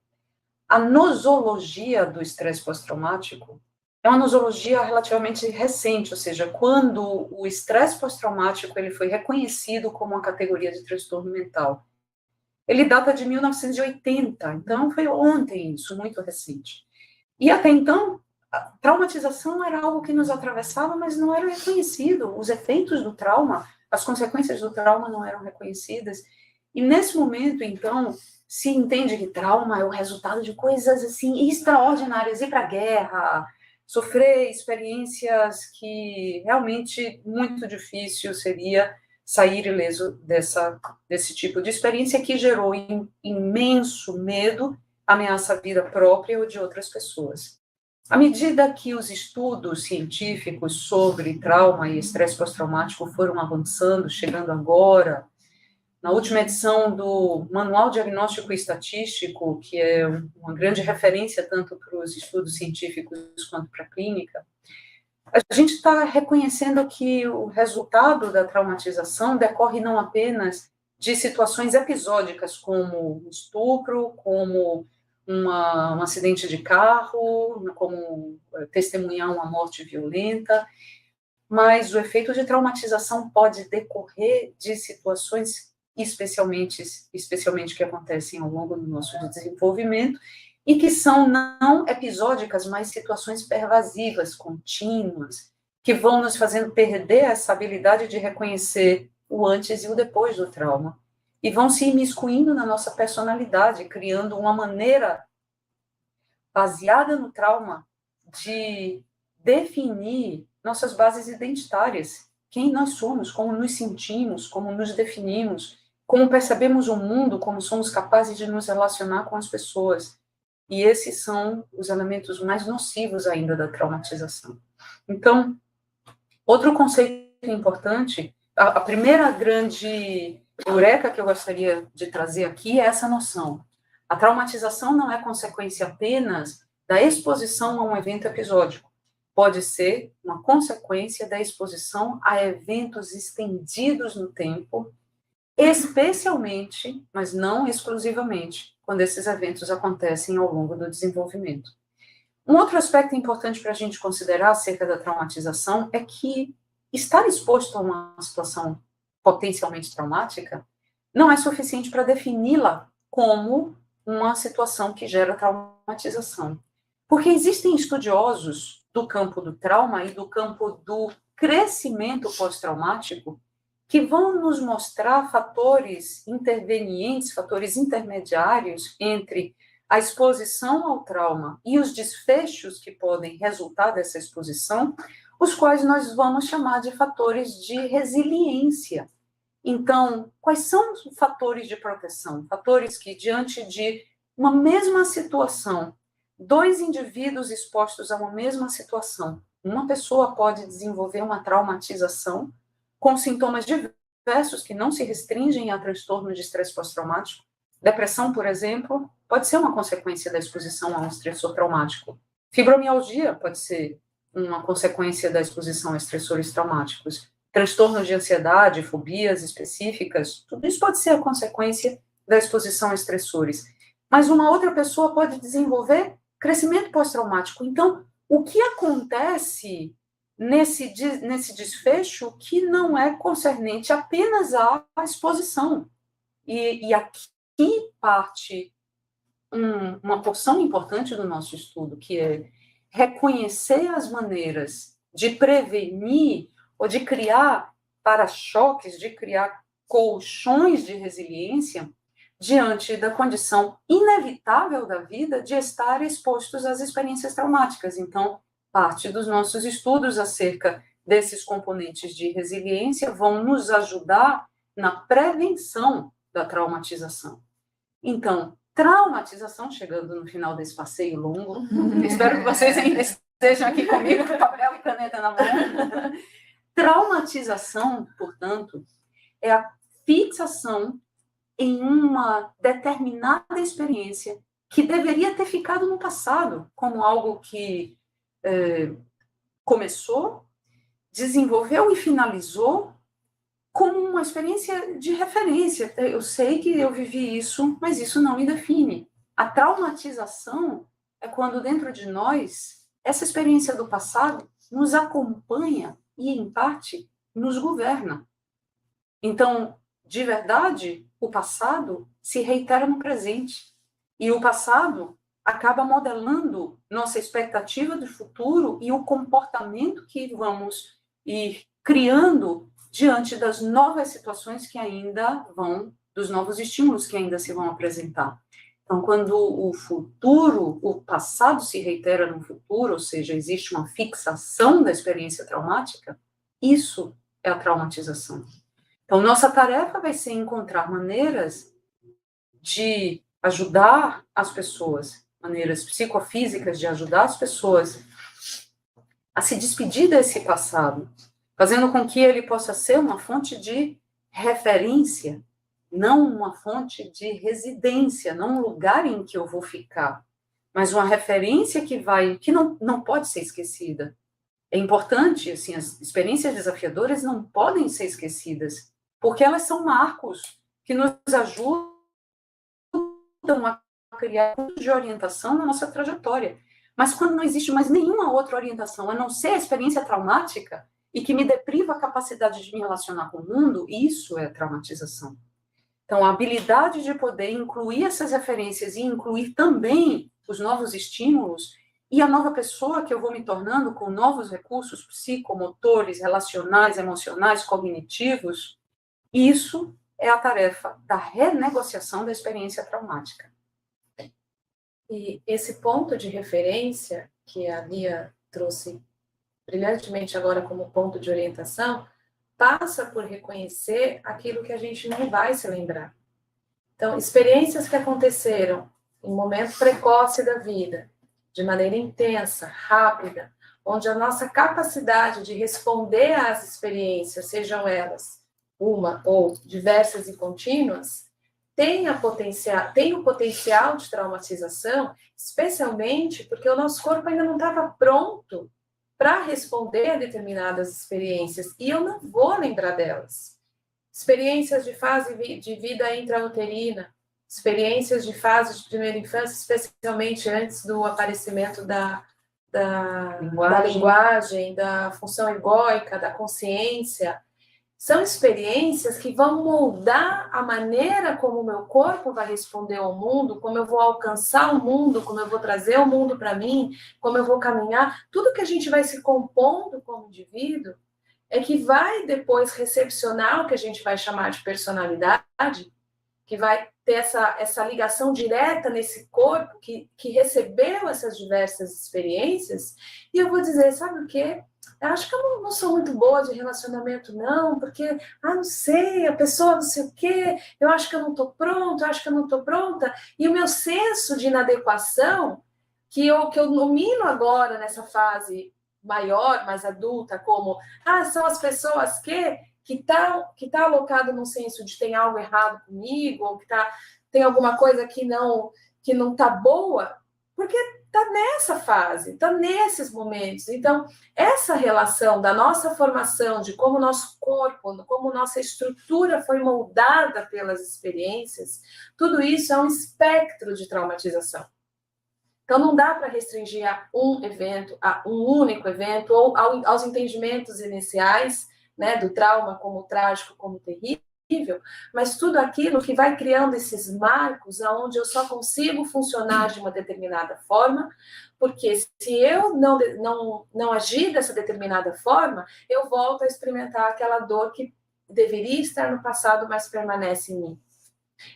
A nosologia do estresse pós-traumático é uma nosologia relativamente recente, ou seja, quando o estresse pós-traumático ele foi reconhecido como uma categoria de transtorno mental. Ele data de 1980, então foi ontem isso, muito recente. E até então, a traumatização era algo que nos atravessava, mas não era reconhecido. Os efeitos do trauma, as consequências do trauma não eram reconhecidas. E nesse momento, então, se entende que trauma é o resultado de coisas assim extraordinárias, ir para a guerra, sofrer experiências que realmente muito difícil seria sair ileso desse tipo de experiência que gerou imenso medo, ameaça a vida própria ou de outras pessoas. À medida que os estudos científicos sobre trauma e estresse pós-traumático foram avançando, chegando agora na última edição do Manual Diagnóstico e Estatístico, que é uma grande referência tanto para os estudos científicos quanto para a clínica, a gente está reconhecendo que o resultado da traumatização decorre não apenas de situações episódicas, como estupro, como um acidente de carro, como testemunhar uma morte violenta, mas o efeito de traumatização pode decorrer de situações especialmente que acontecem ao longo do nosso desenvolvimento, e que são não episódicas, mas situações pervasivas, contínuas, que vão nos fazendo perder essa habilidade de reconhecer o antes e o depois do trauma, e vão se imiscuindo na nossa personalidade, criando uma maneira baseada no trauma de definir nossas bases identitárias, quem nós somos, como nos sentimos, como nos definimos, como percebemos o mundo, como somos capazes de nos relacionar com as pessoas. E esses são os elementos mais nocivos ainda da traumatização. Então, outro conceito importante, a primeira grande eureka que eu gostaria de trazer aqui é essa noção. A traumatização não é consequência apenas da exposição a um evento episódico. Pode ser uma consequência da exposição a eventos estendidos no tempo, especialmente, mas não exclusivamente, quando esses eventos acontecem ao longo do desenvolvimento. Um outro aspecto importante para a gente considerar acerca da traumatização é que estar exposto a uma situação potencialmente traumática não é suficiente para defini-la como uma situação que gera traumatização. Porque existem estudiosos do campo do trauma e do campo do crescimento pós-traumático que vão nos mostrar fatores intervenientes, fatores intermediários entre a exposição ao trauma e os desfechos que podem resultar dessa exposição, os quais nós vamos chamar de fatores de resiliência. Então, quais são os fatores de proteção? Fatores que, diante de uma mesma situação, dois indivíduos expostos a uma mesma situação, uma pessoa pode desenvolver uma traumatização com sintomas diversos que não se restringem a transtorno de estresse pós-traumático. Depressão, por exemplo, pode ser uma consequência da exposição a um estressor traumático. Fibromialgia pode ser uma consequência da exposição a estressores traumáticos. Transtorno de ansiedade, fobias específicas, tudo isso pode ser a consequência da exposição a estressores. Mas uma outra pessoa pode desenvolver crescimento pós-traumático. Então, o que acontece nesse desfecho que não é concernente apenas à exposição? E aqui parte uma porção importante do nosso estudo, que é reconhecer as maneiras de prevenir ou de criar para-choques, de criar colchões de resiliência diante da condição inevitável da vida de estar expostos às experiências traumáticas. Então, parte dos nossos estudos acerca desses componentes de resiliência vão nos ajudar na prevenção da traumatização. Então, traumatização, chegando no final desse passeio longo, espero que vocês ainda estejam aqui comigo com papel e caneta na mão. Traumatização, portanto, é a fixação em uma determinada experiência que deveria ter ficado no passado, como algo que começou, desenvolveu e finalizou como uma experiência de referência. Eu sei que eu vivi isso, mas isso não me define. A traumatização é quando dentro de nós, essa experiência do passado nos acompanha e, em parte, nos governa. Então, de verdade, o passado se reitera no presente. E o passado acaba modelando nossa expectativa do futuro e o comportamento que vamos ir criando diante das novas situações que ainda vão, dos novos estímulos que ainda se vão apresentar. Então, quando o passado se reitera no futuro, ou seja, existe uma fixação da experiência traumática, isso é a traumatização. Então, nossa tarefa vai ser encontrar maneiras de ajudar as pessoas, maneiras psicofísicas de ajudar as pessoas a se despedir desse passado, fazendo com que ele possa ser uma fonte de referência não uma fonte de residência, não um lugar em que eu vou ficar, mas uma referência que não pode ser esquecida. É importante, assim, as experiências desafiadoras não podem ser esquecidas, porque elas são marcos que nos ajudam a criar pontos de orientação na nossa trajetória. Mas quando não existe mais nenhuma outra orientação, a não ser a experiência traumática, e que me depriva a capacidade de me relacionar com o mundo, isso é traumatização. Então, a habilidade de poder incluir essas referências e incluir também os novos estímulos e a nova pessoa que eu vou me tornando com novos recursos psicomotores, relacionais, emocionais, cognitivos, isso é a tarefa da renegociação da experiência traumática. E esse ponto de referência que a Lia trouxe brilhantemente agora como ponto de orientação, passa por reconhecer aquilo que a gente não vai se lembrar. Então, experiências que aconteceram em momento precoce da vida, de maneira intensa, rápida, onde a nossa capacidade de responder às experiências, sejam elas uma ou diversas e contínuas, tem o potencial de traumatização, especialmente porque o nosso corpo ainda não estava pronto para responder a determinadas experiências, e eu não vou lembrar delas. Experiências de fase de vida intrauterina, experiências de fase de primeira infância, especialmente antes do aparecimento da linguagem, da função egóica, da consciência, são experiências que vão moldar a maneira como o meu corpo vai responder ao mundo, como eu vou alcançar o mundo, como eu vou trazer o mundo para mim, como eu vou caminhar. Tudo que a gente vai se compondo como indivíduo é que vai depois recepcionar o que a gente vai chamar de personalidade, que vai ter essa ligação direta nesse corpo que recebeu essas diversas experiências, e eu vou dizer, sabe o quê? Eu acho que eu não sou muito boa de relacionamento, não, porque, não sei, a pessoa não sei o quê, eu acho que eu não estou pronto, eu acho que eu não estou pronta, e o meu senso de inadequação, que eu domino agora nessa fase maior, mais adulta, como, são as pessoas que tá alocado num senso de tem algo errado comigo, ou que tem alguma coisa que não tá boa, porque tá nessa fase, tá nesses momentos. Então, essa relação da nossa formação, de como o nosso corpo, como nossa estrutura foi moldada pelas experiências, tudo isso é um espectro de traumatização. Então, não dá para restringir a um evento, a um único evento, ou aos entendimentos iniciais, né, do trauma como trágico, como terrível, mas tudo aquilo que vai criando esses marcos aonde eu só consigo funcionar de uma determinada forma, porque se eu não agir dessa determinada forma, eu volto a experimentar aquela dor que deveria estar no passado, mas permanece em mim.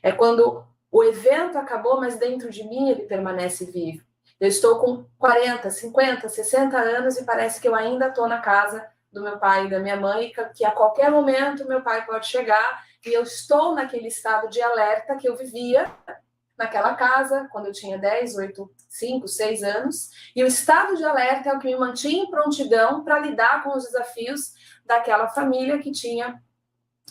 É quando o evento acabou, mas dentro de mim ele permanece vivo. Eu estou com 40, 50, 60 anos e parece que eu ainda estou na casa do meu pai e da minha mãe, que a qualquer momento meu pai pode chegar, e eu estou naquele estado de alerta que eu vivia naquela casa, quando eu tinha 10, 8, 5, 6 anos, e o estado de alerta é o que me mantinha em prontidão para lidar com os desafios daquela família que tinha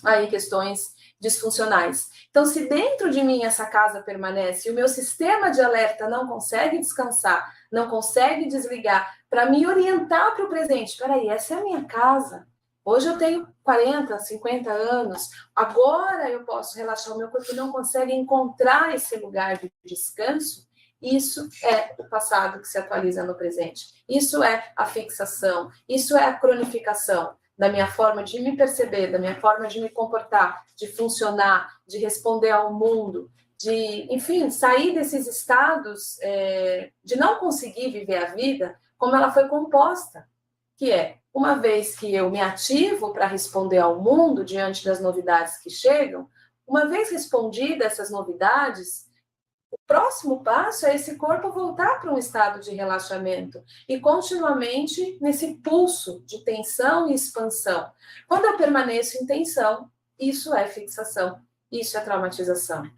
aí questões disfuncionais. Então, se dentro de mim essa casa permanece e o meu sistema de alerta não consegue descansar, não consegue desligar para me orientar para o presente, espera aí, essa é a minha casa. Hoje eu tenho 40, 50 anos, agora eu posso relaxar o meu corpo e não consegue encontrar esse lugar de descanso. Isso é o passado que se atualiza no presente. Isso é a fixação, isso é a cronificação da minha forma de me perceber, da minha forma de me comportar, de funcionar, de responder ao mundo, de, enfim, sair desses estados de não conseguir viver a vida como ela foi composta, que é, uma vez que eu me ativo para responder ao mundo diante das novidades que chegam, uma vez respondida essas novidades, o próximo passo é esse corpo voltar para um estado de relaxamento e continuamente nesse pulso de tensão e expansão. Quando eu permaneço em tensão, isso é fixação, isso é traumatização.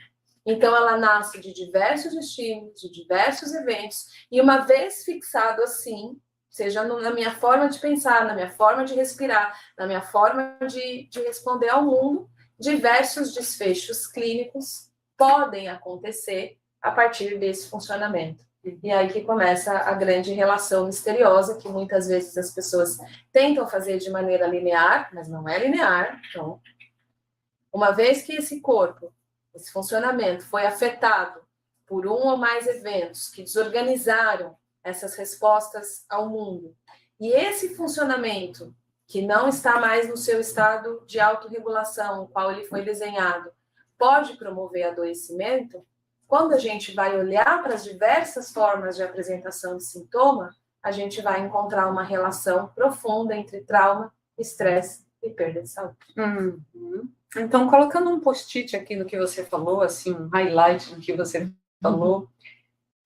Então, ela nasce de diversos estímulos, de diversos eventos, e uma vez fixado assim, seja na minha forma de pensar, na minha forma de respirar, na minha forma de responder ao mundo, diversos desfechos clínicos podem acontecer a partir desse funcionamento. E aí que começa a grande relação misteriosa, que muitas vezes as pessoas tentam fazer de maneira linear, mas não é linear. Então, uma vez que esse corpo, esse funcionamento foi afetado por um ou mais eventos que desorganizaram essas respostas ao mundo, e esse funcionamento, que não está mais no seu estado de autorregulação, o qual ele foi desenhado, pode promover adoecimento, quando a gente vai olhar para as diversas formas de apresentação de sintoma, a gente vai encontrar uma relação profunda entre trauma, estresse e perda de saúde. Então, colocando um post-it aqui no que você falou, assim, um highlight no que você falou,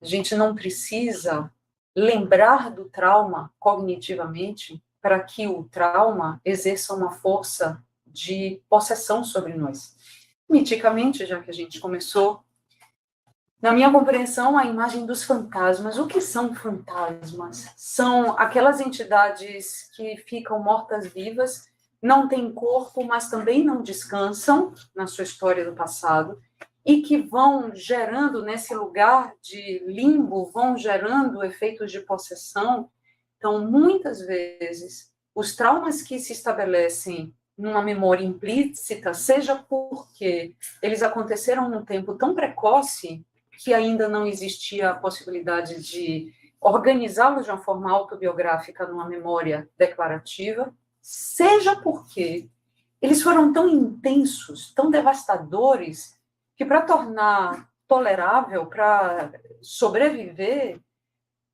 a gente não precisa lembrar do trauma cognitivamente para que o trauma exerça uma força de possessão sobre nós. Miticamente, já que a gente começou, na minha compreensão, a imagem dos fantasmas. O que são fantasmas? São aquelas entidades que ficam mortas-vivas, não têm corpo, mas também não descansam na sua história do passado, e que vão gerando, nesse lugar de limbo, vão gerando efeitos de possessão. Então, muitas vezes, os traumas que se estabelecem numa memória implícita, seja porque eles aconteceram num tempo tão precoce que ainda não existia a possibilidade de organizá-los de uma forma autobiográfica numa memória declarativa, seja porque eles foram tão intensos, tão devastadores, que para tornar tolerável, para sobreviver,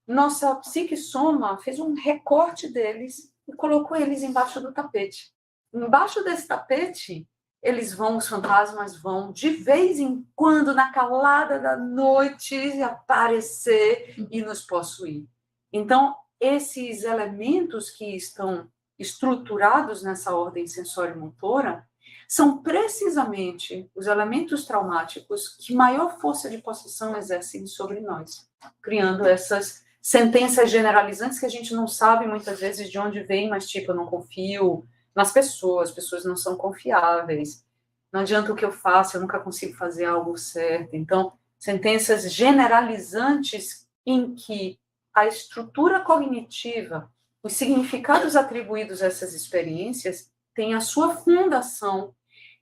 nossa psique soma fez um recorte deles e colocou eles embaixo do tapete. Embaixo desse tapete, os fantasmas vão, de vez em quando, na calada da noite, aparecer e nos possuir. Então, esses elementos que estão estruturados nessa ordem sensório-motora são precisamente os elementos traumáticos que maior força de possessão exercem sobre nós, criando essas sentenças generalizantes que a gente não sabe muitas vezes de onde vem, mas tipo, eu não confio nas pessoas, as pessoas não são confiáveis, não adianta o que eu faço, eu nunca consigo fazer algo certo. Então, sentenças generalizantes em que a estrutura cognitiva, os significados atribuídos a essas experiências têm a sua fundação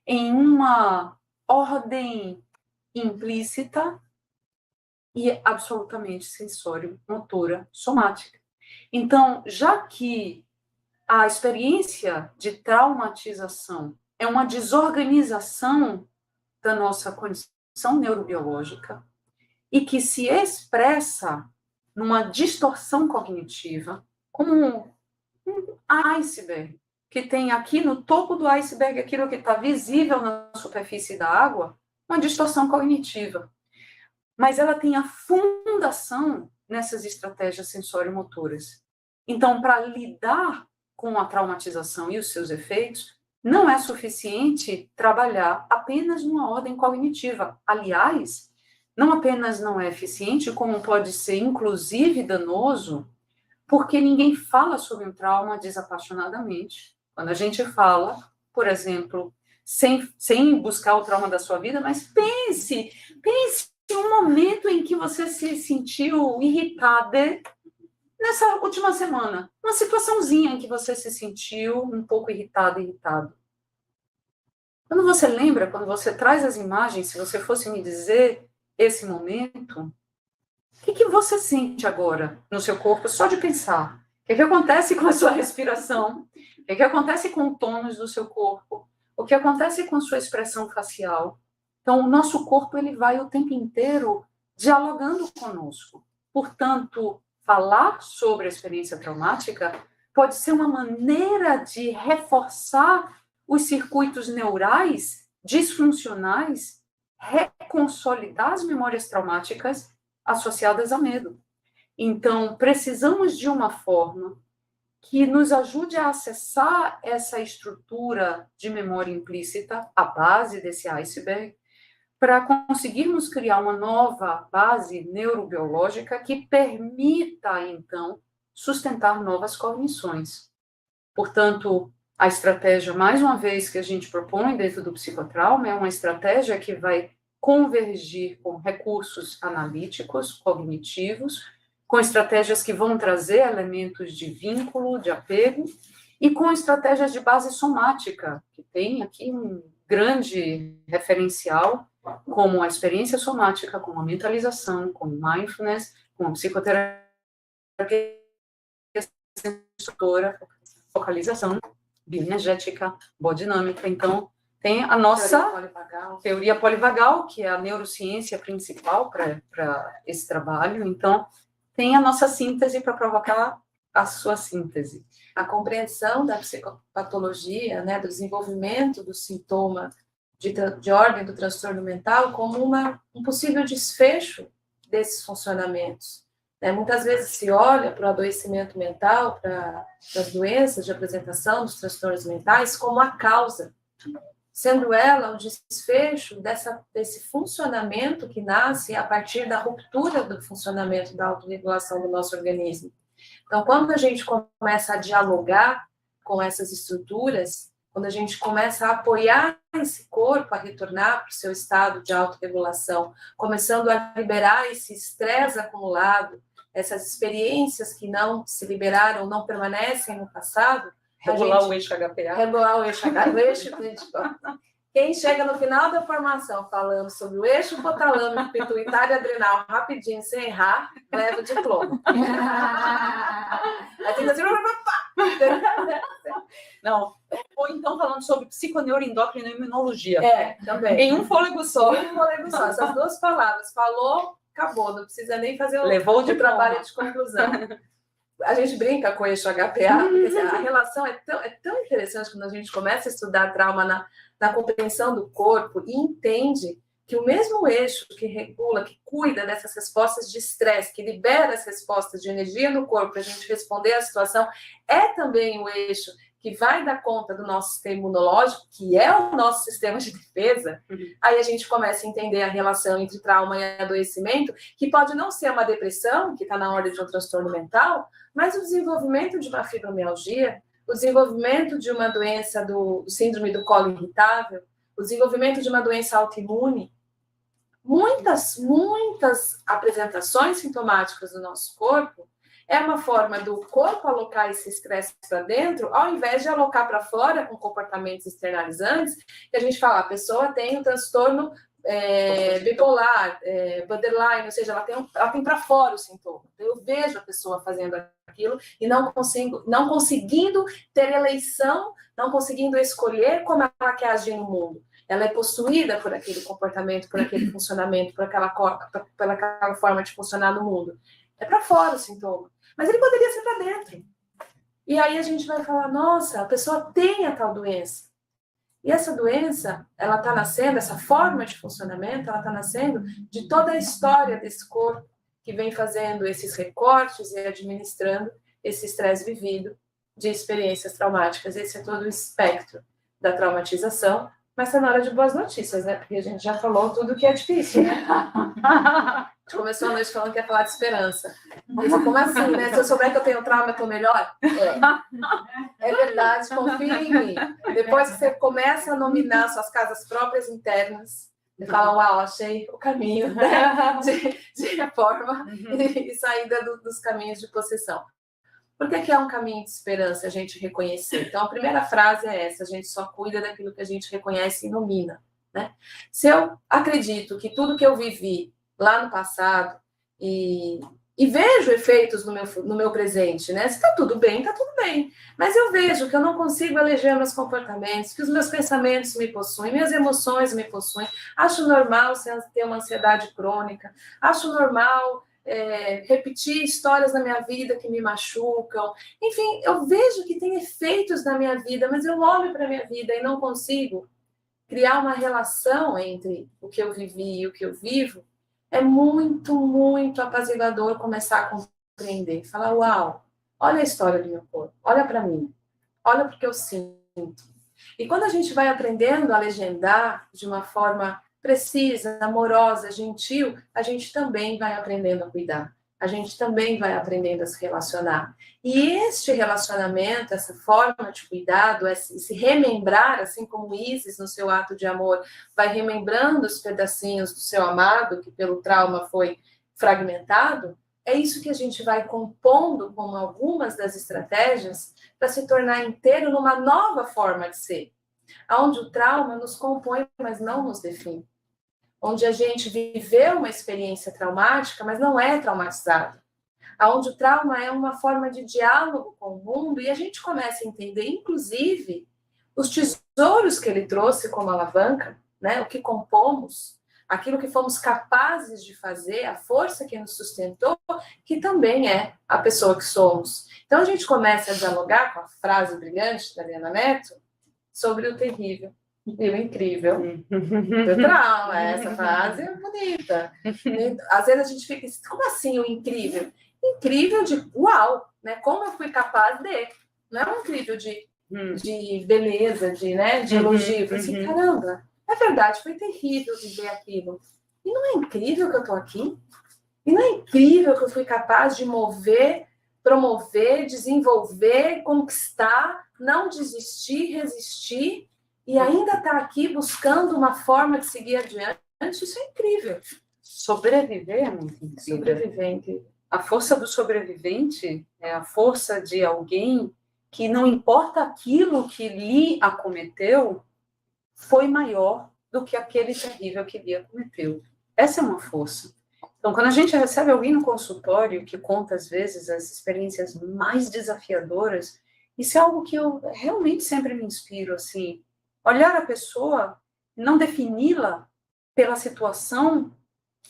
em uma ordem implícita e absolutamente sensório-motora somática. Então, já que a experiência de traumatização é uma desorganização da nossa condição neurobiológica e que se expressa numa distorção cognitiva, como um iceberg, que tem aqui no topo do iceberg aquilo que está visível na superfície da água, uma distorção cognitiva. Mas ela tem a fundação nessas estratégias sensório-motoras. Então, para lidar com a traumatização e os seus efeitos, não é suficiente trabalhar apenas numa ordem cognitiva. Aliás, não apenas não é eficiente, como pode ser inclusive danoso, porque ninguém fala sobre um trauma desapaixonadamente. Quando a gente fala, por exemplo, sem buscar o trauma da sua vida, mas pense em um momento em que você se sentiu irritada nessa última semana, uma situaçãozinha em que você se sentiu um pouco irritado. Quando você lembra, quando você traz as imagens, se você fosse me dizer esse momento, o que você sente agora no seu corpo só de pensar? O que acontece com a sua respiração? O que acontece com o tônus do seu corpo? O que acontece com a sua expressão facial? Então, o nosso corpo ele vai o tempo inteiro dialogando conosco. Portanto, falar sobre a experiência traumática pode ser uma maneira de reforçar os circuitos neurais disfuncionais, reconsolidar as memórias traumáticas associadas a medo. Então, precisamos de uma forma que nos ajude a acessar essa estrutura de memória implícita, a base desse iceberg, para conseguirmos criar uma nova base neurobiológica que permita, então, sustentar novas cognições. Portanto, A estratégia, mais uma vez, que a gente propõe dentro do psicotrauma é uma estratégia que vai convergir com recursos analíticos, cognitivos, com estratégias que vão trazer elementos de vínculo, de apego, e com estratégias de base somática, que tem aqui um grande referencial, como a experiência somática, como a mentalização, como mindfulness, como a psicoterapia, focalização, bioenergética, biodinâmica. Então, tem a nossa teoria polivagal, que é a neurociência principal para esse trabalho. Então, tem a nossa síntese para provocar a sua síntese. A compreensão da psicopatologia, né, do desenvolvimento do sintoma de ordem do transtorno mental como um possível desfecho desses funcionamentos. Muitas vezes se olha para o adoecimento mental, para as doenças de apresentação dos transtornos mentais, como a causa, sendo ela o desfecho desse funcionamento que nasce a partir da ruptura do funcionamento da autorregulação do nosso organismo. Então, quando a gente começa a dialogar com essas estruturas, quando a gente começa a apoiar esse corpo a retornar para o seu estado de autorregulação, começando a liberar esse estresse acumulado, essas experiências que não se liberaram, não permanecem no passado. Regular o eixo HPA. Regular o eixo HPA. Quem chega no final da formação falando sobre o eixo hipotalâmico, pituitário e adrenal rapidinho, sem errar, leva o diploma. Não. Ou então falando sobre psiconeuroendócrino e imunologia. Também. Em um fôlego só. Essas duas palavras. Falou, acabou. Não precisa nem fazer Levou o trabalho de conclusão. A gente brinca com o eixo HPA, porque a relação é tão interessante quando a gente começa a estudar trauma na compreensão do corpo e entende que o mesmo eixo que regula, que cuida dessas respostas de estresse, que libera as respostas de energia no corpo para a gente responder à situação, é também o eixo que vai dar conta do nosso sistema imunológico, que é o nosso sistema de defesa. Aí a gente começa a entender a relação entre trauma e adoecimento, que pode não ser uma depressão, que está na ordem de um transtorno mental, mas o desenvolvimento de uma fibromialgia, o desenvolvimento de uma doença do síndrome do colo irritável, o desenvolvimento de uma doença autoimune, muitas apresentações sintomáticas do nosso corpo, é uma forma do corpo alocar esse estresse para dentro, ao invés de alocar para fora com comportamentos externalizantes, que a gente fala, a pessoa tem um transtorno bipolar, borderline, ou seja, ela tem para fora o sintoma. Eu vejo a pessoa fazendo aquilo e não conseguindo ter eleição, não conseguindo escolher como ela quer agir no mundo. Ela é possuída por aquele comportamento, por aquele funcionamento, por aquela forma de funcionar no mundo. É para fora o sintoma. Mas ele poderia ser para dentro. E aí a gente vai falar, nossa, a pessoa tem a tal doença. E essa doença, ela está nascendo, essa forma de funcionamento, ela está nascendo de toda a história desse corpo que vem fazendo esses recortes e administrando esse estresse vivido de experiências traumáticas. Esse é todo o espectro da traumatização. Mas está na hora de boas notícias, né? Porque a gente já falou tudo que é difícil, né? A gente começou a noite falando que ia falar de esperança. Mas como assim, né? Se eu souber que eu tenho trauma, eu estou melhor? É verdade, confia em mim. Depois que você começa a nominar suas casas próprias internas, você fala, uau, achei o caminho, né? de reforma e saída dos caminhos de possessão. Por que é um caminho de esperança a gente reconhecer? Então, a primeira frase é essa, a gente só cuida daquilo que a gente reconhece e nomina, né? Se eu acredito que tudo que eu vivi lá no passado e vejo efeitos no meu presente, né? Se está tudo bem, está tudo bem. Mas eu vejo que eu não consigo eleger meus comportamentos, que os meus pensamentos me possuem, minhas emoções me possuem. Acho normal ter uma ansiedade crônica, acho normal repetir histórias na minha vida que me machucam. Enfim, eu vejo que tem efeitos na minha vida, mas eu olho para a minha vida e não consigo criar uma relação entre o que eu vivi e o que eu vivo. É muito, muito apaziguador começar a compreender. Falar, uau, olha a história do meu corpo, olha para mim, olha para o que eu sinto. E quando a gente vai aprendendo a legendar de uma forma precisa, amorosa, gentil, a gente também vai aprendendo a cuidar. a gente também vai aprendendo a se relacionar. E este relacionamento, essa forma de cuidado, se remembrar, assim como Isis no seu ato de amor, vai remembrando os pedacinhos do seu amado, que pelo trauma foi fragmentado, é isso que a gente vai compondo como algumas das estratégias para se tornar inteiro numa nova forma de ser, onde o trauma nos compõe, mas não nos define. Onde a gente viveu uma experiência traumática, mas não é traumatizado. Onde o trauma é uma forma de diálogo com o mundo e a gente começa a entender, inclusive, os tesouros que ele trouxe como alavanca, né? O que compomos, aquilo que fomos capazes de fazer, a força que nos sustentou, que também é a pessoa que somos. Então, a gente começa a dialogar com a frase brilhante da Helena Neto sobre o terrível. E o incrível do trauma, essa frase é bonita. Às vezes a gente fica assim, como assim o incrível? Incrível de uau, né? Como eu fui capaz de. Não é um incrível de beleza, de elogio. Assim, caramba, é verdade, foi terrível viver aquilo. E não é incrível que eu tô aqui? E não é incrível que eu fui capaz de mover, promover, desenvolver, conquistar, não desistir, resistir, e ainda está aqui buscando uma forma de seguir adiante? Isso é incrível. Sobreviver é muito incrível. Sobrevivente. A força do sobrevivente é a força de alguém que, não importa aquilo que lhe acometeu, foi maior do que aquele terrível que lhe acometeu. Essa é uma força. Então, quando a gente recebe alguém no consultório que conta, às vezes, as experiências mais desafiadoras, isso é algo que eu realmente sempre me inspiro, assim, olhar a pessoa, não defini-la pela situação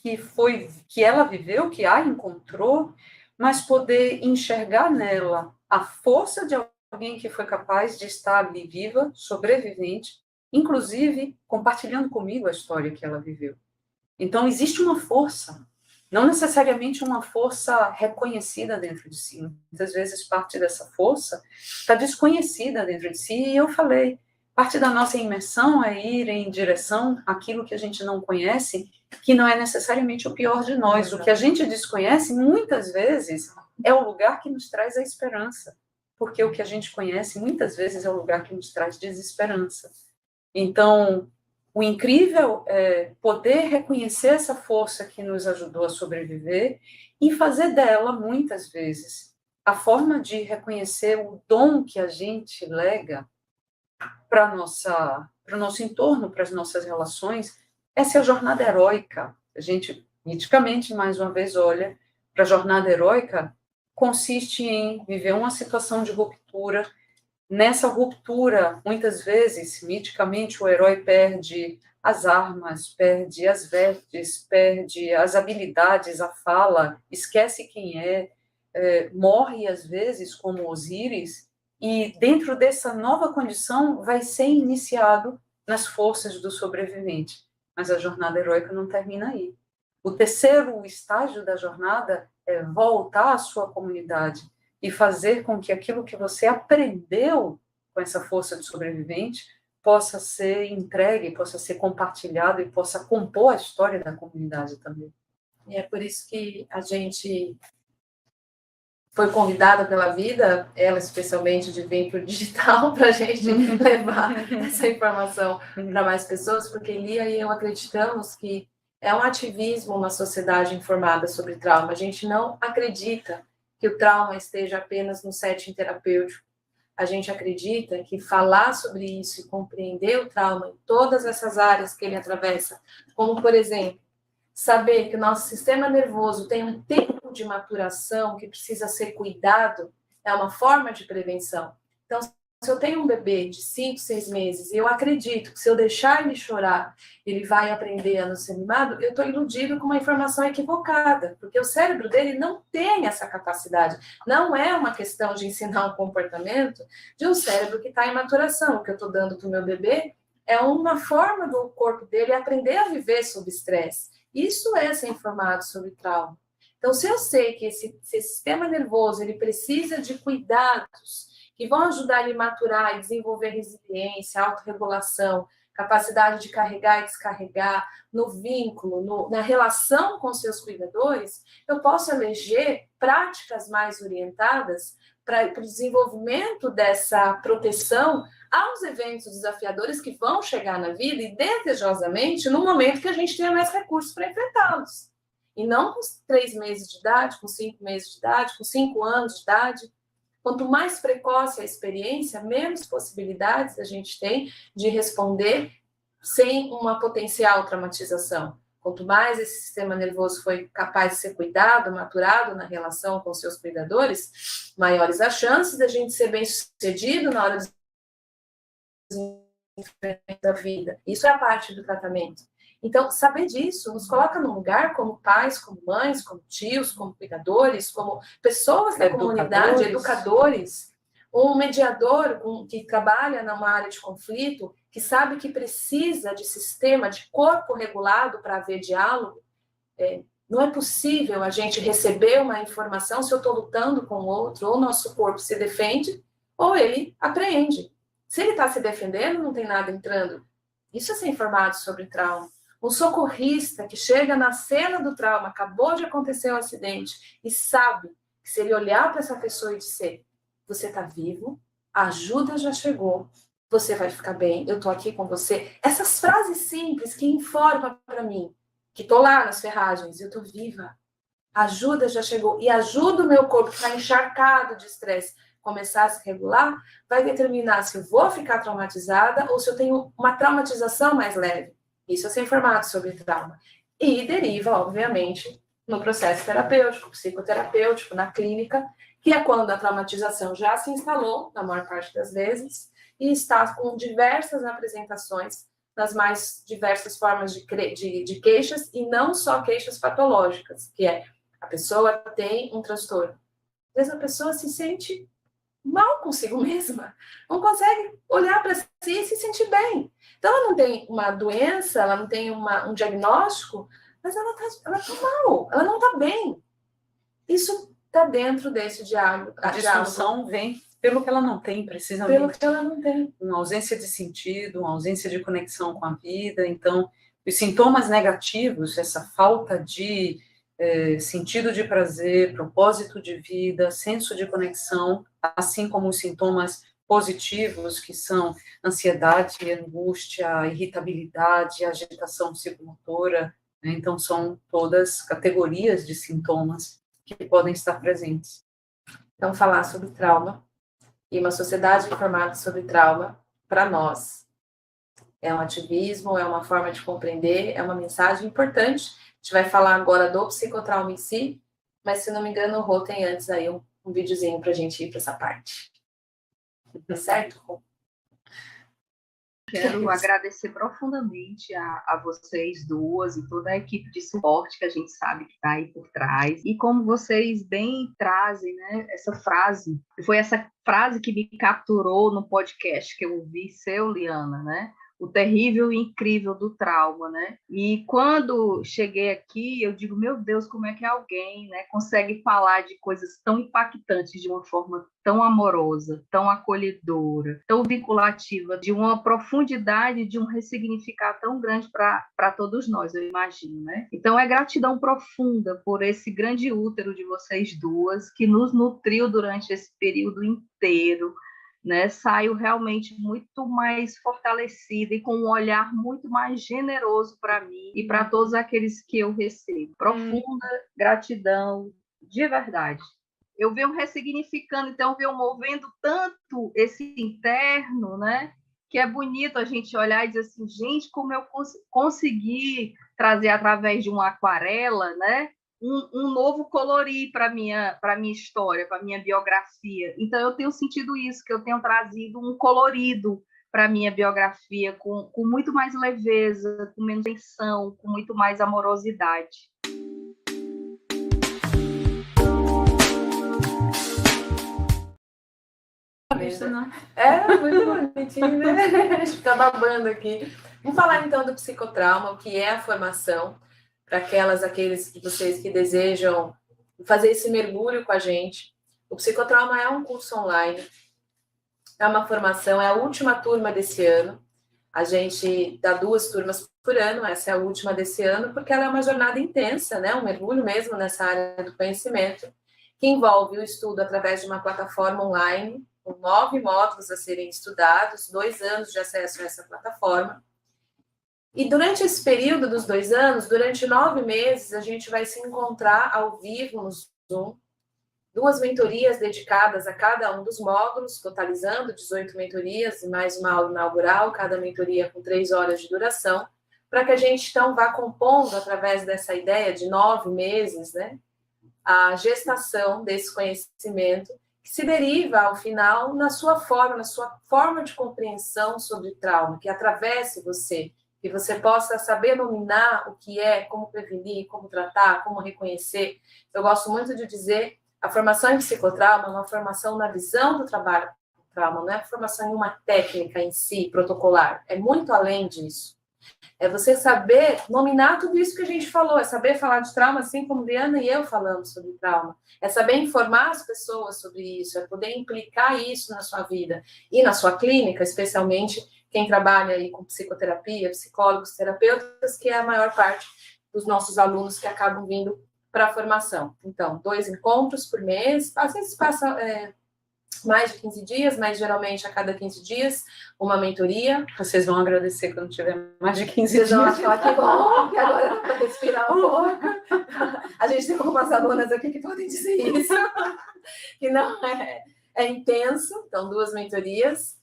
que ela viveu, que a encontrou, mas poder enxergar nela a força de alguém que foi capaz de estar ali viva, sobrevivente, inclusive compartilhando comigo a história que ela viveu. Então, existe uma força, não necessariamente uma força reconhecida dentro de si. Muitas vezes parte dessa força está desconhecida dentro de si, e eu falei, parte da nossa imersão é ir em direção àquilo que a gente não conhece, que não é necessariamente o pior de nós. O que a gente desconhece, muitas vezes, é o lugar que nos traz a esperança, porque o que a gente conhece, muitas vezes, é o lugar que nos traz desesperança. Então, o incrível é poder reconhecer essa força que nos ajudou a sobreviver e fazer dela, muitas vezes, a forma de reconhecer o dom que a gente lega para o nosso entorno, para as nossas relações. Essa é a jornada heróica. A gente, niticamente, mais uma vez, olha para a jornada heróica, consiste em viver uma situação de ruptura. Nessa ruptura, muitas vezes, miticamente, o herói perde as armas, perde as vestes, perde as habilidades, a fala, esquece quem morre, às vezes, como Osíris, e dentro dessa nova condição vai ser iniciado nas forças do sobrevivente. Mas a jornada heróica não termina aí. O terceiro estágio da jornada é voltar à sua comunidade e fazer com que aquilo que você aprendeu com essa força de sobrevivente possa ser entregue, possa ser compartilhado e possa compor a história da comunidade também. E é por isso que a gente foi convidada pela vida, ela especialmente, de vir para o digital, para a gente levar essa informação para mais pessoas, porque Lia e eu acreditamos que é um ativismo, uma sociedade informada sobre trauma. A gente não acredita que o trauma esteja apenas no setting terapêutico. A gente acredita que falar sobre isso e compreender o trauma em todas essas áreas que ele atravessa, como, por exemplo, saber que o nosso sistema nervoso tem um tempo de maturação que precisa ser cuidado, é uma forma de prevenção. Então, se eu tenho um bebê de 5, 6 meses e eu acredito que se eu deixar ele chorar, ele vai aprender a não ser mimado, eu estou iludido com uma informação equivocada, porque o cérebro dele não tem essa capacidade. Não é uma questão de ensinar um comportamento de um cérebro que está em maturação. O que eu estou dando para o meu bebê é uma forma do corpo dele aprender a viver sob estresse. Isso é ser informado sobre trauma. Então, se eu sei que esse sistema nervoso ele precisa de cuidados que vão ajudar ele a maturar e desenvolver resiliência, autorregulação, capacidade de carregar e descarregar, no vínculo, na relação com seus cuidadores, eu posso eleger práticas mais orientadas para o desenvolvimento dessa proteção aos eventos desafiadores que vão chegar na vida e, desejosamente, no momento que a gente tenha mais recursos para enfrentá-los. E não com 3 meses de idade, com 5 meses de idade, com 5 anos de idade. Quanto mais precoce a experiência, menos possibilidades a gente tem de responder sem uma potencial traumatização. Quanto mais esse sistema nervoso foi capaz de ser cuidado, maturado na relação com seus cuidadores, maiores as chances da gente ser bem-sucedido na hora do desenvolvimento da vida. Isso é a parte do tratamento. Então, saber disso nos coloca num lugar como pais, como mães, como tios, como cuidadores, como pessoas da comunidade, educadores, um mediador que trabalha numa área de conflito, que sabe que precisa de sistema, de corpo regulado para haver diálogo. Não é possível a gente receber uma informação se eu estou lutando com o outro, ou o nosso corpo se defende, ou ele apreende. Se ele está se defendendo, não tem nada entrando. Isso é ser informado sobre trauma. Um socorrista que chega na cena do trauma, acabou de acontecer um acidente, e sabe que se ele olhar para essa pessoa e disser, você está vivo, a ajuda já chegou, você vai ficar bem, eu estou aqui com você. Essas frases simples que informam para mim, que estou lá nas ferragens, eu estou viva, a ajuda já chegou, e ajuda o meu corpo que está encharcado de estresse começar a se regular, vai determinar se eu vou ficar traumatizada ou se eu tenho uma traumatização mais leve. Isso é ser informado sobre trauma. E deriva, obviamente, no processo terapêutico, psicoterapêutico, na clínica, que é quando a traumatização já se instalou, na maior parte das vezes, e está com diversas apresentações nas mais diversas formas de queixas, e não só queixas patológicas, que é a pessoa tem um transtorno. Às vezes a pessoa se sente mal consigo mesma, não consegue olhar para si e se sentir bem. Então, ela não tem uma doença, ela não tem um diagnóstico, mas ela tá mal, ela não está bem. Isso está dentro desse diálogo. A disfunção vem pelo que ela não tem, precisamente. Pelo que ela não tem. Uma ausência de sentido, uma ausência de conexão com a vida. Então, os sintomas negativos, essa falta de sentido de prazer, propósito de vida, senso de conexão, assim como os sintomas positivos, que são ansiedade, angústia, irritabilidade, agitação psicomotora, né? Então, são todas categorias de sintomas que podem estar presentes. Então, falar sobre trauma e uma sociedade informada sobre trauma, para nós, é um ativismo, é uma forma de compreender, é uma mensagem importante. A gente vai falar agora do psicotrauma em si, mas, se não me engano, o Rô tem antes aí um videozinho para a gente ir para essa parte. Tá certo, Rô? Quero agradecer profundamente a vocês duas e toda a equipe de suporte que a gente sabe que está aí por trás. E como vocês bem trazem, né, essa frase, foi essa frase que me capturou no podcast que eu ouvi seu, Liana, né? O terrível e incrível do trauma, né? E quando cheguei aqui, eu digo, meu Deus, como é que alguém, né, consegue falar de coisas tão impactantes de uma forma tão amorosa, tão acolhedora, tão vinculativa, de uma profundidade, de um ressignificar tão grande para todos nós, eu imagino, né? Então, é gratidão profunda por esse grande útero de vocês duas, que nos nutriu durante esse período inteiro, né, saio realmente muito mais fortalecida e com um olhar muito mais generoso para mim e para todos aqueles que eu recebo. Profunda gratidão, de verdade. Eu venho ressignificando, então eu venho movendo tanto esse interno, né, que é bonito a gente olhar e dizer assim, gente, como eu consegui trazer através de uma aquarela, né, um novo colorir para minha história, para minha biografia. Então, eu tenho sentido isso, que eu tenho trazido um colorido para minha biografia, com muito mais leveza, com menos tensão, com muito mais amorosidade. É, muito bonitinho, né? A gente tá babando aqui. Vamos falar, então, do psicotrauma, o que é a formação, para aqueles de vocês que desejam fazer esse mergulho com a gente. O psicotrauma é um curso online, é uma formação, é a última turma desse ano. A gente dá 2 turmas por ano, essa é a última desse ano, porque ela é uma jornada intensa, né? Um mergulho mesmo nessa área do conhecimento, que envolve o estudo através de uma plataforma online, com 9 módulos a serem estudados, 2 anos de acesso a essa plataforma. E durante esse período dos 2 anos, durante 9 meses, a gente vai se encontrar ao vivo no Zoom, 2 mentorias dedicadas a cada um dos módulos, totalizando 18 mentorias e mais uma aula inaugural, cada mentoria com 3 horas de duração, para que a gente, então, vá compondo, através dessa ideia de 9 meses, né, a gestação desse conhecimento, que se deriva, ao final, na sua forma de compreensão sobre trauma, que atravesse você, que você possa saber nominar o que é, como prevenir, como tratar, como reconhecer. Eu gosto muito de dizer, a formação em psicotrauma é uma formação na visão do trabalho com trauma, não é a formação em uma técnica em si, protocolar, é muito além disso. É você saber nominar tudo isso que a gente falou, é saber falar de trauma, assim como Liana e eu falamos sobre trauma, é saber informar as pessoas sobre isso, é poder implicar isso na sua vida e na sua clínica, especialmente quem trabalha aí com psicoterapia, psicólogos, terapeutas, que é a maior parte dos nossos alunos que acabam vindo para a formação. Então, 2 encontros por mês, às vezes passa mais de 15 dias, mas geralmente a cada 15 dias, uma mentoria. Vocês vão agradecer quando tiver mais de 15 Vocês dias. vão falar que bom, que agora dá para respirar um pouco. A gente tem algumas alunas aqui que podem dizer isso, que não é intenso. Então, 2 mentorias,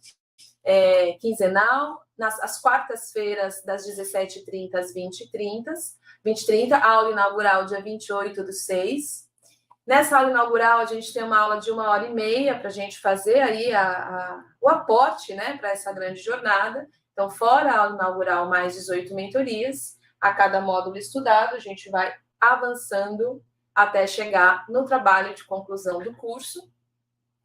quinzenal, às quartas-feiras, das 17h30 às 20h30, aula inaugural dia 28/6. Nessa aula inaugural, a gente tem uma aula de 1h30 para a gente fazer aí o aporte, né, para essa grande jornada. Então, fora a aula inaugural, mais 18 mentorias, a cada módulo estudado, a gente vai avançando até chegar no trabalho de conclusão do curso,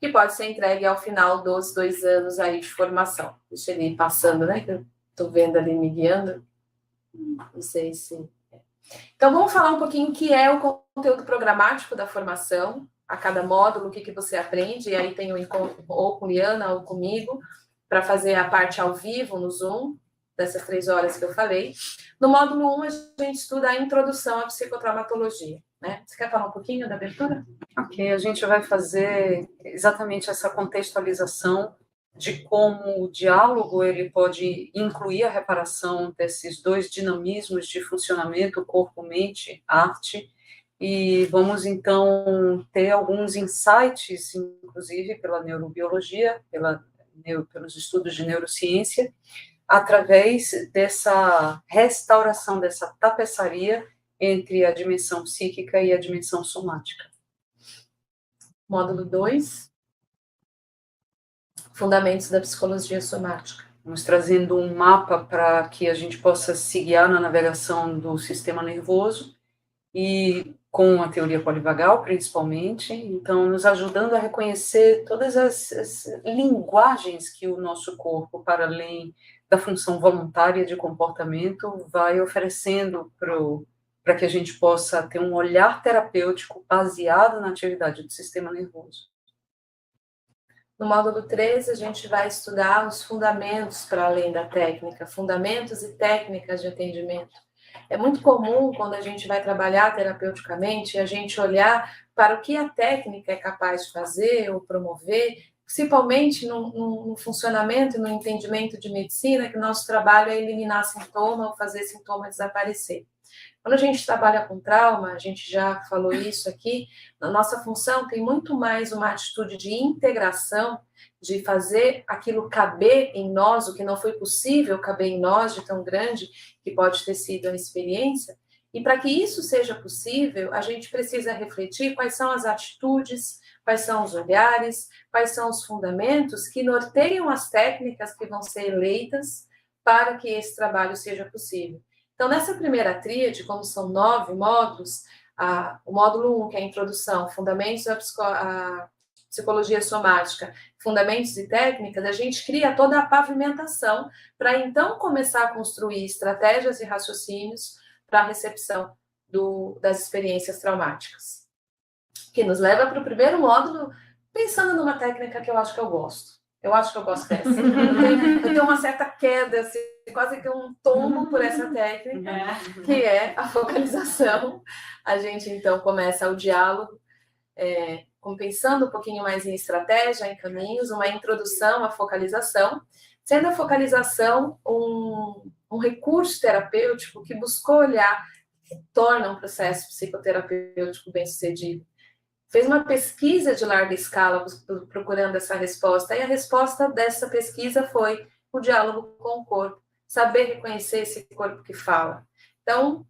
que pode ser entregue ao final dos 2 anos aí de formação. Deixa ele ir passando, né, que eu estou vendo ali me guiando. Não sei se... Então, vamos falar um pouquinho o que é o conteúdo programático da formação, a cada módulo, o que você aprende, e aí tem o encontro ou com Liana ou comigo, para fazer a parte ao vivo no Zoom, dessas 3 horas que eu falei. No módulo 1, a gente estuda a introdução à psicotraumatologia, né? Você quer falar um pouquinho da abertura? Ok, a gente vai fazer exatamente essa contextualização de como o diálogo ele pode incluir a reparação desses 2 dinamismos de funcionamento, corpo, mente, arte, e vamos então ter alguns insights, inclusive pela neurobiologia, pelos estudos de neurociência, através dessa restauração, dessa tapeçaria entre a dimensão psíquica e a dimensão somática. Módulo 2. Fundamentos da psicologia somática. Vamos trazendo um mapa para que a gente possa se guiar na navegação do sistema nervoso e com a teoria polivagal, principalmente, então nos ajudando a reconhecer todas as linguagens que o nosso corpo, para além da função voluntária de comportamento, vai oferecendo para que a gente possa ter um olhar terapêutico baseado na atividade do sistema nervoso. No módulo 3, a gente vai estudar os fundamentos para além da técnica, fundamentos e técnicas de atendimento. É muito comum, quando a gente vai trabalhar terapeuticamente, a gente olhar para o que a técnica é capaz de fazer ou promover, principalmente no funcionamento e no entendimento de medicina, que o nosso trabalho é eliminar sintoma ou fazer sintoma desaparecer. Quando a gente trabalha com trauma, a gente já falou isso aqui, a nossa função tem muito mais uma atitude de integração, de fazer aquilo caber em nós, o que não foi possível caber em nós, de tão grande que pode ter sido a experiência. E para que isso seja possível, a gente precisa refletir quais são as atitudes, quais são os olhares, quais são os fundamentos que norteiam as técnicas que vão ser eleitas para que esse trabalho seja possível. Então, nessa primeira tríade, como são 9 módulos, o módulo 1, que é a introdução, fundamentos da psicologia somática, fundamentos e técnicas, a gente cria toda a pavimentação para, então, começar a construir estratégias e raciocínios para a recepção das experiências traumáticas. Que nos leva para o primeiro módulo, pensando numa técnica que eu acho que eu gosto, Eu acho que eu gosto dessa. Eu tenho uma certa queda, assim, quase que um tombo por essa técnica, que é a focalização. A gente, então, começa o diálogo, pensando um pouquinho mais em estratégia, em caminhos, uma introdução à focalização, sendo a focalização um recurso terapêutico que buscou olhar, que torna um processo psicoterapêutico bem-sucedido. Fez uma pesquisa de larga escala procurando essa resposta, e a resposta dessa pesquisa foi o diálogo com o corpo, saber reconhecer esse corpo que fala. Então,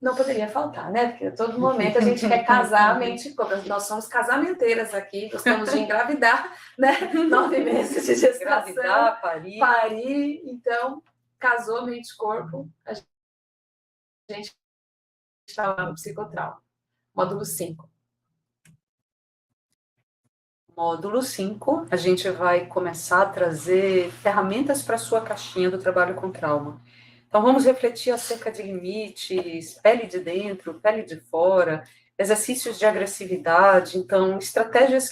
não poderia faltar, né? Porque a todo momento a gente quer casar a mente e corpo. Nós somos casamenteiras aqui, gostamos de engravidar, né? 9 meses de gestação. Engravidar, parir. Então, casou mente e corpo, a gente está lá no psicotrauma. Módulo 5. Módulo 5, a gente vai começar a trazer ferramentas para a sua caixinha do trabalho com trauma. Então, vamos refletir acerca de limites, pele de dentro, pele de fora, exercícios de agressividade, então, estratégias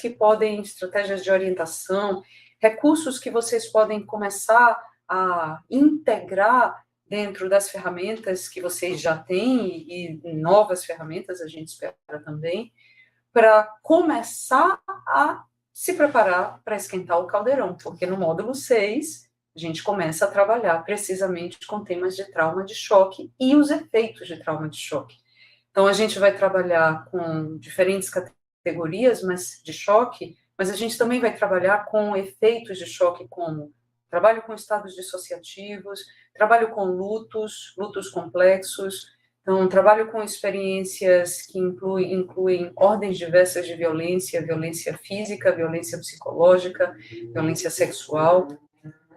de orientação, recursos que vocês podem começar a integrar dentro das ferramentas que vocês já têm, e novas ferramentas a gente espera também, para começar a se preparar para esquentar o caldeirão, porque no módulo 6, a gente começa a trabalhar precisamente com temas de trauma de choque e os efeitos de trauma de choque. Então, a gente vai trabalhar com diferentes categorias de choque, mas a gente também vai trabalhar com efeitos de choque, como trabalho com estados dissociativos, trabalho com lutos complexos. Então, trabalho com experiências que incluem ordens diversas de violência, violência física, violência psicológica, violência sexual,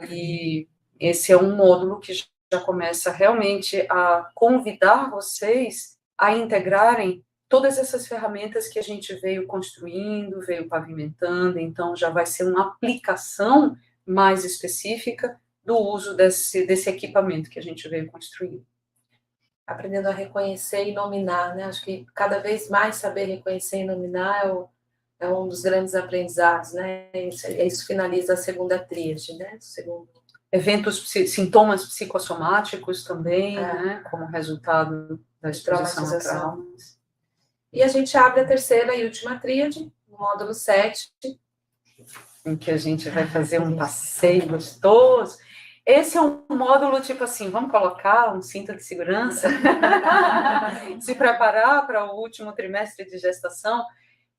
e esse é um módulo que já começa realmente a convidar vocês a integrarem todas essas ferramentas que a gente veio construindo, veio pavimentando, então já vai ser uma aplicação mais específica do uso desse equipamento que a gente veio construindo. Aprendendo a reconhecer e nominar, né? Acho que cada vez mais saber reconhecer e nominar é um dos grandes aprendizados, né? Isso finaliza a segunda tríade, né? Sintomas psicossomáticos também, né? Como resultado da exposição a traumas. E a gente abre a terceira e última tríade, no módulo 7. Em que a gente vai fazer um passeio gostoso. Esse é um módulo, tipo assim, vamos colocar um cinto de segurança, se preparar para o último trimestre de gestação,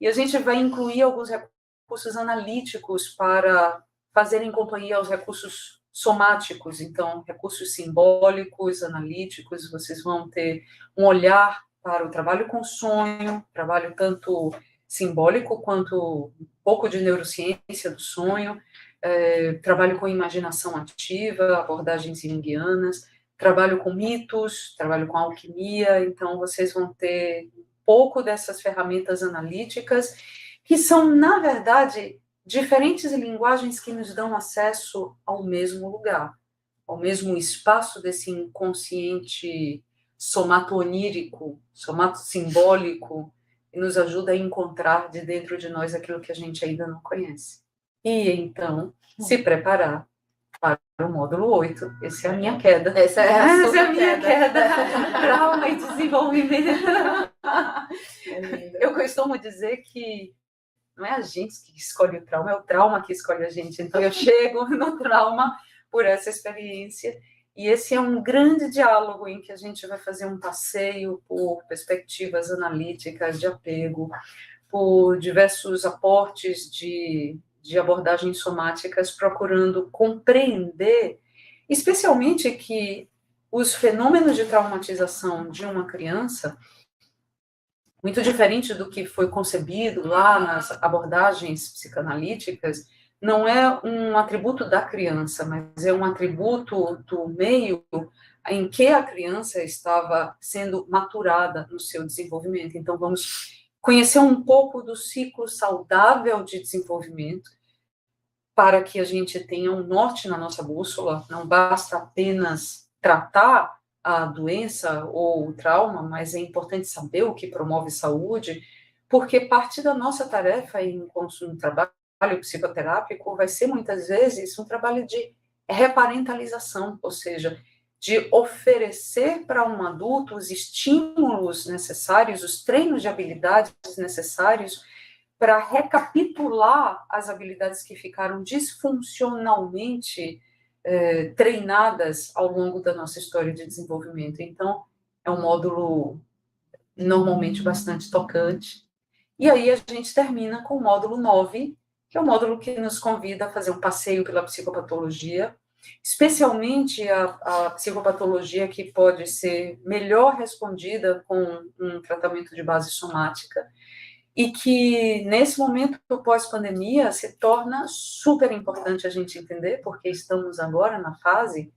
e a gente vai incluir alguns recursos analíticos para fazerem companhia aos recursos somáticos, então, recursos simbólicos, analíticos, vocês vão ter um olhar para o trabalho com sonho, trabalho tanto simbólico quanto um pouco de neurociência do sonho, trabalho com imaginação ativa, abordagens junguianas, trabalho com mitos, trabalho com alquimia, então vocês vão ter um pouco dessas ferramentas analíticas, que são, na verdade, diferentes linguagens que nos dão acesso ao mesmo lugar, ao mesmo espaço desse inconsciente somato-onírico, somato-simbólico, e nos ajuda a encontrar de dentro de nós aquilo que a gente ainda não conhece. E, então, se preparar para o módulo 8. Essa é a minha queda. Essa é a minha queda. Trauma e desenvolvimento. Eu costumo dizer que não é a gente que escolhe o trauma que escolhe a gente. Então, eu chego no trauma por essa experiência. E esse é um grande diálogo em que a gente vai fazer um passeio por perspectivas analíticas de apego, por diversos aportes de abordagens somáticas, procurando compreender, especialmente que os fenômenos de traumatização de uma criança, muito diferente do que foi concebido lá nas abordagens psicanalíticas, não é um atributo da criança, mas é um atributo do meio em que a criança estava sendo maturada no seu desenvolvimento. Então, vamos conhecer um pouco do ciclo saudável de desenvolvimento, para que a gente tenha um norte na nossa bússola. Não basta apenas tratar a doença ou o trauma, mas é importante saber o que promove saúde, porque parte da nossa tarefa em trabalho psicoterápico vai ser, muitas vezes, um trabalho de reparentalização, ou seja, de oferecer para um adulto os estímulos necessários, os treinos de habilidades necessários para recapitular as habilidades que ficaram disfuncionalmente treinadas ao longo da nossa história de desenvolvimento. Então, é um módulo normalmente bastante tocante. E aí a gente termina com o módulo 9, que é o módulo que nos convida a fazer um passeio pela psicopatologia, especialmente a psicopatologia que pode ser melhor respondida com um tratamento de base somática, e que, nesse momento pós-pandemia, se torna super importante a gente entender, porque estamos agora na fase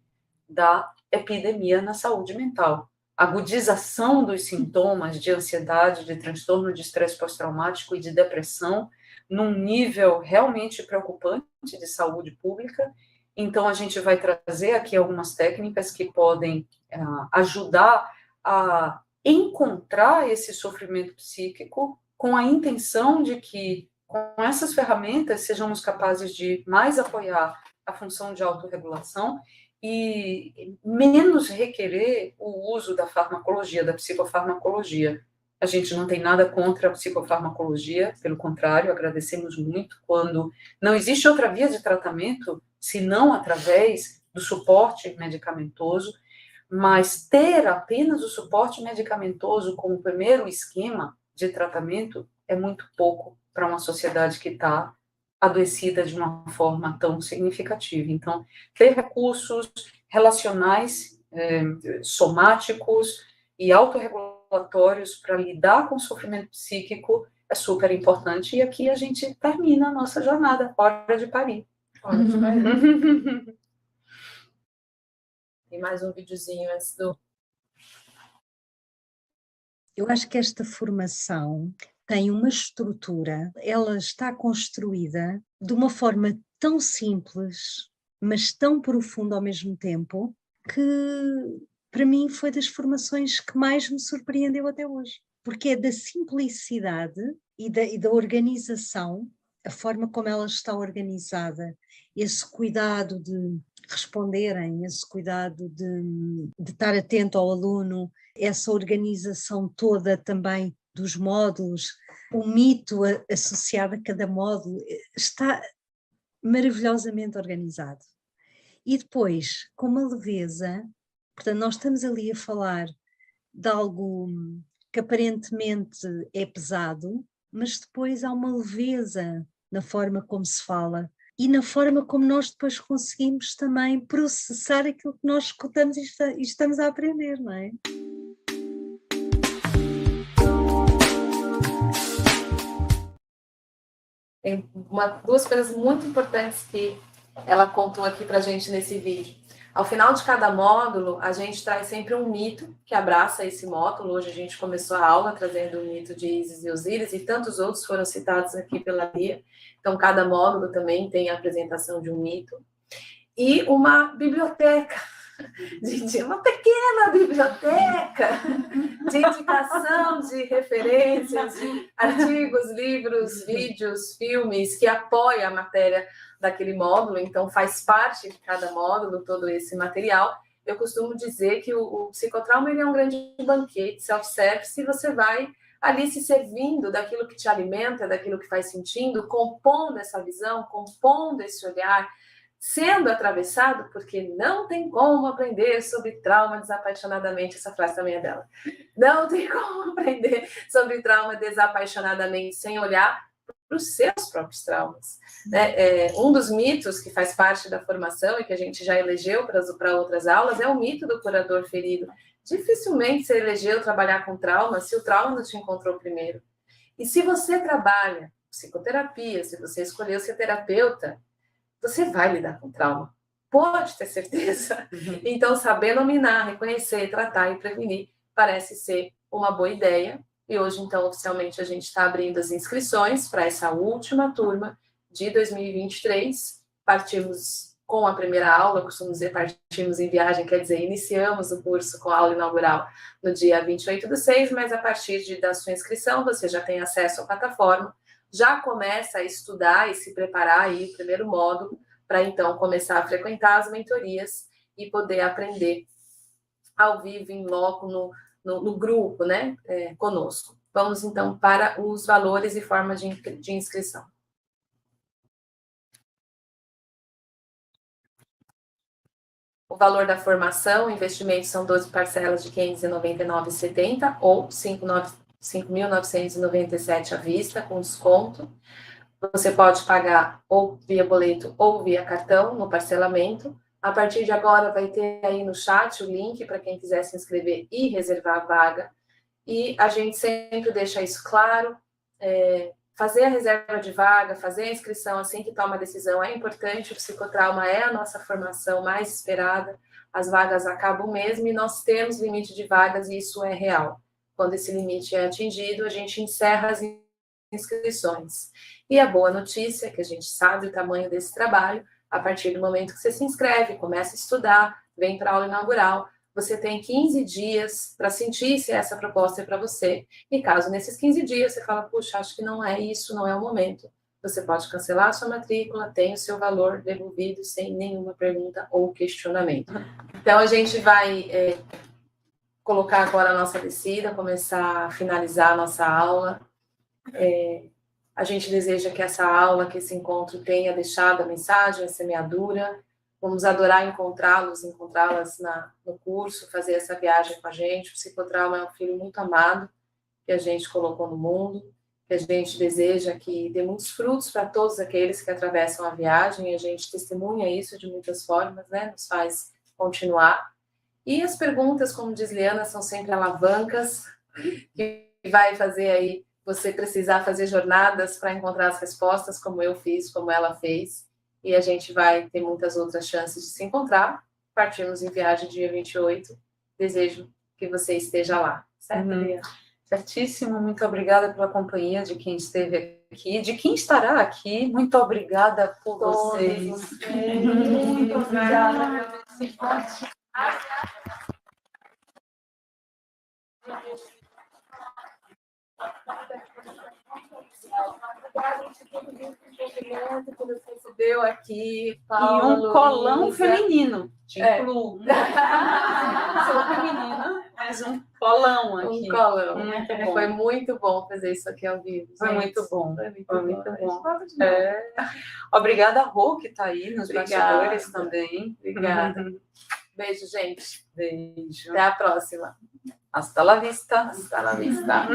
da epidemia na saúde mental. Agudização dos sintomas de ansiedade, de transtorno de estresse pós-traumático e de depressão, num nível realmente preocupante de saúde pública. Então, a gente vai trazer aqui algumas técnicas que podem ajudar a encontrar esse sofrimento psíquico com a intenção de que, com essas ferramentas, sejamos capazes de mais apoiar a função de autorregulação e menos requerer o uso da farmacologia, da psicofarmacologia. A gente não tem nada contra a psicofarmacologia, pelo contrário, agradecemos muito quando não existe outra via de tratamento, senão através do suporte medicamentoso, mas ter apenas o suporte medicamentoso como primeiro esquema de tratamento é muito pouco para uma sociedade que está adoecida de uma forma tão significativa. Então, ter recursos relacionais, somáticos e autorregulatórios para lidar com o sofrimento psíquico é super importante. E aqui a gente termina a nossa jornada, hora de parir. Hora de parir. E mais um videozinho antes do... Eu acho que esta formação tem uma estrutura, ela está construída de uma forma tão simples, mas tão profunda ao mesmo tempo, que para mim foi das formações que mais me surpreendeu até hoje. Porque é da simplicidade e da organização, a forma como ela está organizada, esse cuidado de responderem, esse cuidado de estar atento ao aluno, essa organização toda também dos módulos, o mito associado a cada módulo, está maravilhosamente organizado. E depois, com uma leveza, portanto, nós estamos ali a falar de algo que aparentemente é pesado, mas depois há uma leveza na forma como se fala e na forma como nós depois conseguimos também processar aquilo que nós escutamos e estamos a aprender, não é? Tem duas coisas muito importantes que ela contou aqui para a gente nesse vídeo. Ao final de cada módulo, a gente traz sempre um mito que abraça esse módulo. Hoje a gente começou a aula trazendo o mito de Ísis e Osíris, e tantos outros foram citados aqui pela Lia. Então, cada módulo também tem a apresentação de um mito. E uma biblioteca, uma pequena biblioteca de indicação de referências, de artigos, livros, vídeos, filmes, que apoia a matéria daquele módulo. Então, faz parte de cada módulo todo esse material. Eu costumo dizer que o psicotrauma ele é um grande banquete, self-service, e você vai ali se servindo daquilo que te alimenta, daquilo que faz sentido, compondo essa visão, compondo esse olhar, sendo atravessado, porque não tem como aprender sobre trauma desapaixonadamente, essa frase também é dela, não tem como aprender sobre trauma desapaixonadamente sem olhar para os seus próprios traumas. Né? Um dos mitos que faz parte da formação e que a gente já elegeu para outras aulas é o mito do curador ferido. Dificilmente você elegeu trabalhar com trauma se o trauma não te encontrou primeiro. E se você trabalha psicoterapia, se você escolheu ser terapeuta, você vai lidar com trauma. Pode ter certeza. Então, saber nominar, reconhecer, tratar e prevenir parece ser uma boa ideia. E hoje, então, oficialmente, a gente está abrindo as inscrições para essa última turma de 2023. Partimos com a primeira aula, costumo dizer partimos em viagem, quer dizer, iniciamos o curso com a aula inaugural no dia 28/6, mas a partir da sua inscrição, você já tem acesso à plataforma, já começa a estudar e se preparar aí o primeiro módulo para então começar a frequentar as mentorias e poder aprender ao vivo, em loco, no grupo, né, conosco. Vamos então para os valores e formas de inscrição. O valor da formação, investimento são 12 parcelas de R$ 599,70 ou R$ 5.997 à vista, com desconto. Você pode pagar ou via boleto ou via cartão no parcelamento. A partir de agora vai ter aí no chat o link para quem quiser se inscrever e reservar a vaga. E a gente sempre deixa isso claro, fazer a reserva de vaga, fazer a inscrição assim que toma a decisão é importante. O psicotrauma é a nossa formação mais esperada, as vagas acabam mesmo e nós temos limite de vagas e isso é real. Quando esse limite é atingido, a gente encerra as inscrições. E a boa notícia é que a gente sabe o tamanho desse trabalho, a partir do momento que você se inscreve, começa a estudar, vem para a aula inaugural, você tem 15 dias para sentir se essa proposta é para você. E caso nesses 15 dias você fala, puxa, acho que não é isso, não é o momento, você pode cancelar a sua matrícula, tem o seu valor devolvido sem nenhuma pergunta ou questionamento. Então, a gente vai colocar agora a nossa descida, começar a finalizar a nossa aula. A gente deseja que essa aula, que esse encontro tenha deixado a mensagem, a semeadura. Vamos adorar encontrá-las no curso, fazer essa viagem com a gente. O psicotrauma é um filho muito amado que a gente colocou no mundo, que a gente deseja que dê muitos frutos para todos aqueles que atravessam a viagem, e a gente testemunha isso de muitas formas, né? Nos faz continuar. E as perguntas, como diz Liana, são sempre alavancas, que vai fazer aí você precisar fazer jornadas para encontrar as respostas, como eu fiz, como ela fez. E a gente vai ter muitas outras chances de se encontrar. Partimos em viagem dia 28. Desejo que você esteja lá. Certo, Liana? Certíssimo. Muito obrigada pela companhia de quem esteve aqui, de quem estará aqui. Muito obrigada por vocês. Muito obrigada. Que você recebeu aqui, Paula, e um colão Luísa. Feminino. Tipo, sou feminina, mas um colão aqui. Um colão. Muito bom. Foi muito bom fazer isso aqui ao vivo. Foi gente. muito bom. Foi muito bom. Obrigada, Rô, que está aí nos bastidores também. Obrigada. Beijo, gente. Beijo. Até a próxima. Hasta la vista. Hasta la vista.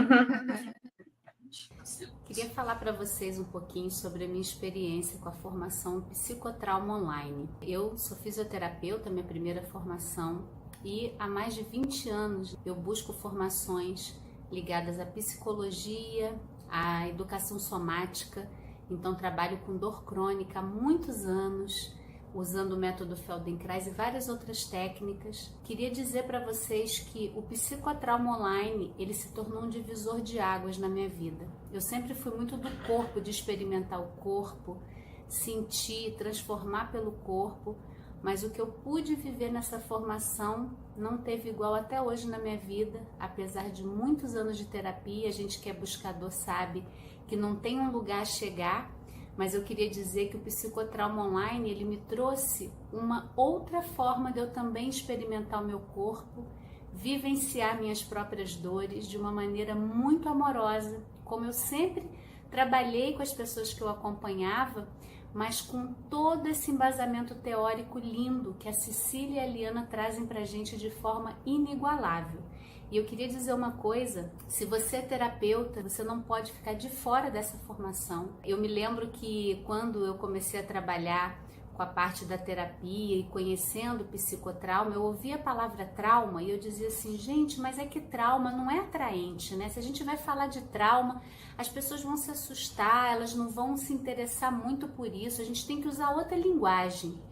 Queria falar para vocês um pouquinho sobre a minha experiência com a formação Psicotrauma Online. Eu sou fisioterapeuta, minha primeira formação, e há mais de 20 anos eu busco formações ligadas à psicologia, à educação somática. Então trabalho com dor crônica há muitos anos, usando o método Feldenkrais e várias outras técnicas. Queria dizer para vocês que o Psicotrauma Online, ele se tornou um divisor de águas na minha vida. Eu sempre fui muito do corpo, de experimentar o corpo, sentir, transformar pelo corpo, mas o que eu pude viver nessa formação não teve igual até hoje na minha vida, apesar de muitos anos de terapia. A gente que é buscador sabe que não tem um lugar a chegar, mas eu queria dizer que o Psicotrauma Online, ele me trouxe uma outra forma de eu também experimentar o meu corpo, vivenciar minhas próprias dores de uma maneira muito amorosa, como eu sempre trabalhei com as pessoas que eu acompanhava, mas com todo esse embasamento teórico lindo que a Cecília e a Liana trazem pra gente de forma inigualável. E eu queria dizer uma coisa, se você é terapeuta, você não pode ficar de fora dessa formação. Eu me lembro que quando eu comecei a trabalhar com a parte da terapia e conhecendo o psicotrauma, eu ouvia a palavra trauma e eu dizia assim, gente, mas é que trauma não é atraente, né? Se a gente vai falar de trauma, as pessoas vão se assustar, elas não vão se interessar muito por isso, a gente tem que usar outra linguagem.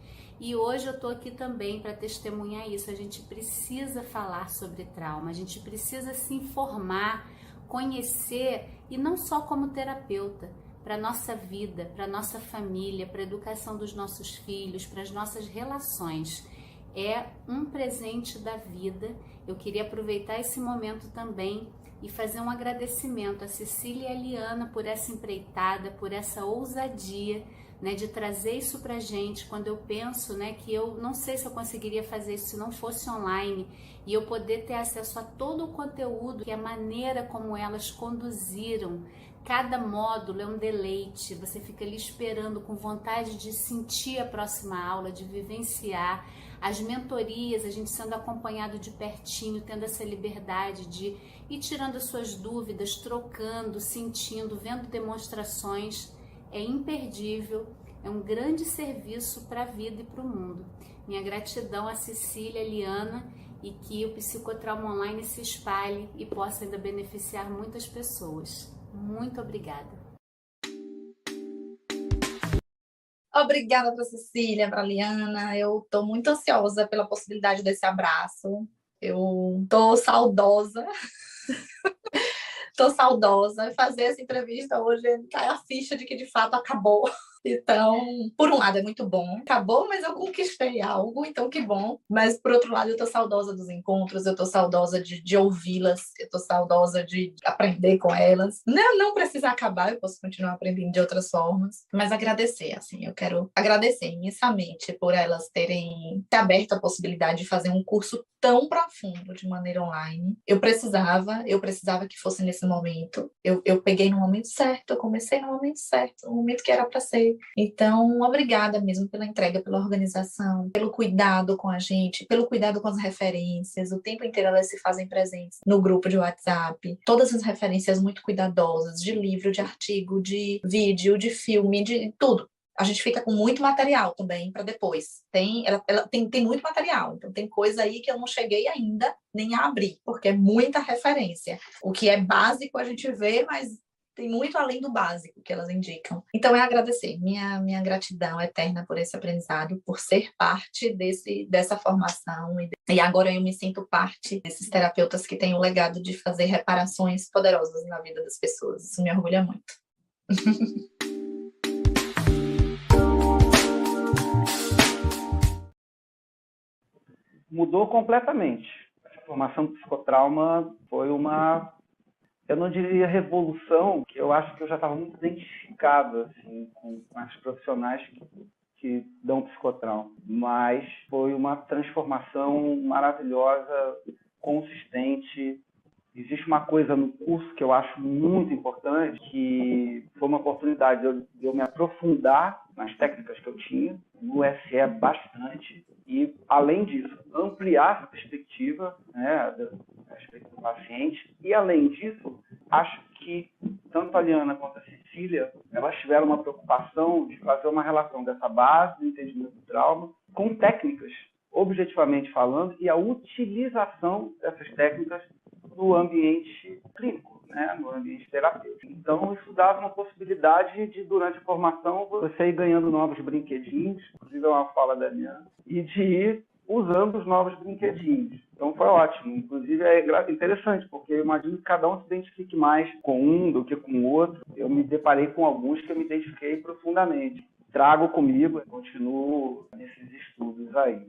E hoje eu estou aqui também para testemunhar isso. A gente precisa falar sobre trauma, a gente precisa se informar, conhecer, e não só como terapeuta, para a nossa vida, para a nossa família, para a educação dos nossos filhos, para as nossas relações. É um presente da vida. Eu queria aproveitar esse momento também e fazer um agradecimento a Cecília e a Liana por essa empreitada, por essa ousadia, né, de trazer isso pra gente, quando eu penso, né, que eu não sei se eu conseguiria fazer isso se não fosse online, e eu poder ter acesso a todo o conteúdo, que a maneira como elas conduziram. Cada módulo é um deleite, você fica ali esperando com vontade de sentir a próxima aula, de vivenciar. As mentorias, a gente sendo acompanhado de pertinho, tendo essa liberdade de ir tirando as suas dúvidas, trocando, sentindo, vendo demonstrações, é imperdível, é um grande serviço para a vida e para o mundo. Minha gratidão a Cecília, a Liana, e que o Psicotrauma Online se espalhe e possa ainda beneficiar muitas pessoas. Muito obrigada. Obrigada para Cecília, para Liana. Eu estou muito ansiosa pela possibilidade desse abraço. Eu estou saudosa. Estou saudosa. Fazer essa entrevista hoje cai a ficha de que de fato acabou. Então, por um lado é muito bom. Acabou, mas eu conquistei algo, então que bom. Mas por outro lado, eu tô saudosa dos encontros, eu tô saudosa de ouvi-las, eu tô saudosa de aprender com elas. Não precisa acabar, eu posso continuar aprendendo de outras formas. Mas agradecer, assim, eu quero agradecer imensamente por elas terem aberto a possibilidade de fazer um curso tão profundo de maneira online. Eu precisava que fosse nesse momento. Eu peguei no momento certo, eu comecei no momento certo, no momento que era para ser. Então, obrigada mesmo pela entrega, pela organização, pelo cuidado com a gente, pelo cuidado com as referências. O tempo inteiro elas se fazem presentes no grupo de WhatsApp. Todas as referências muito cuidadosas, de livro, de artigo, de vídeo, de filme, de tudo. A gente fica com muito material também para depois. Ela tem muito material, então tem coisa aí que eu não cheguei ainda nem a abrir, porque é muita referência. O que é básico a gente vê, mas tem muito além do básico que elas indicam. Então, é agradecer. Minha gratidão eterna por esse aprendizado, por ser parte dessa formação. E agora eu me sinto parte desses terapeutas que têm o legado de fazer reparações poderosas na vida das pessoas. Isso me orgulha muito. Mudou completamente. A formação do psicotrauma foi uma, eu não diria revolução, que eu acho que eu já estava muito identificado assim, com as profissionais que dão psicotrauma, mas foi uma transformação maravilhosa, consistente. Existe uma coisa no curso que eu acho muito importante, que foi uma oportunidade de eu me aprofundar nas técnicas que eu tinha, no SE bastante, e, além disso, ampliar a perspectiva, né, a respeito do paciente. E, além disso, acho que tanto a Liana quanto a Cecília, elas tiveram uma preocupação de fazer uma relação dessa base do entendimento do trauma com técnicas, objetivamente falando, e a utilização dessas técnicas no ambiente clínico, né, no ambiente terapêutico. Então, isso dava uma possibilidade de, durante a formação, você ir ganhando novos brinquedinhos, inclusive é uma fala da Liana, e de ir usando os novos brinquedinhos. Então, foi ótimo. Inclusive, é interessante, porque eu imagino que cada um se identifique mais com um do que com o outro. Eu me deparei com alguns que eu me identifiquei profundamente. Trago comigo, continuo nesses estudos aí.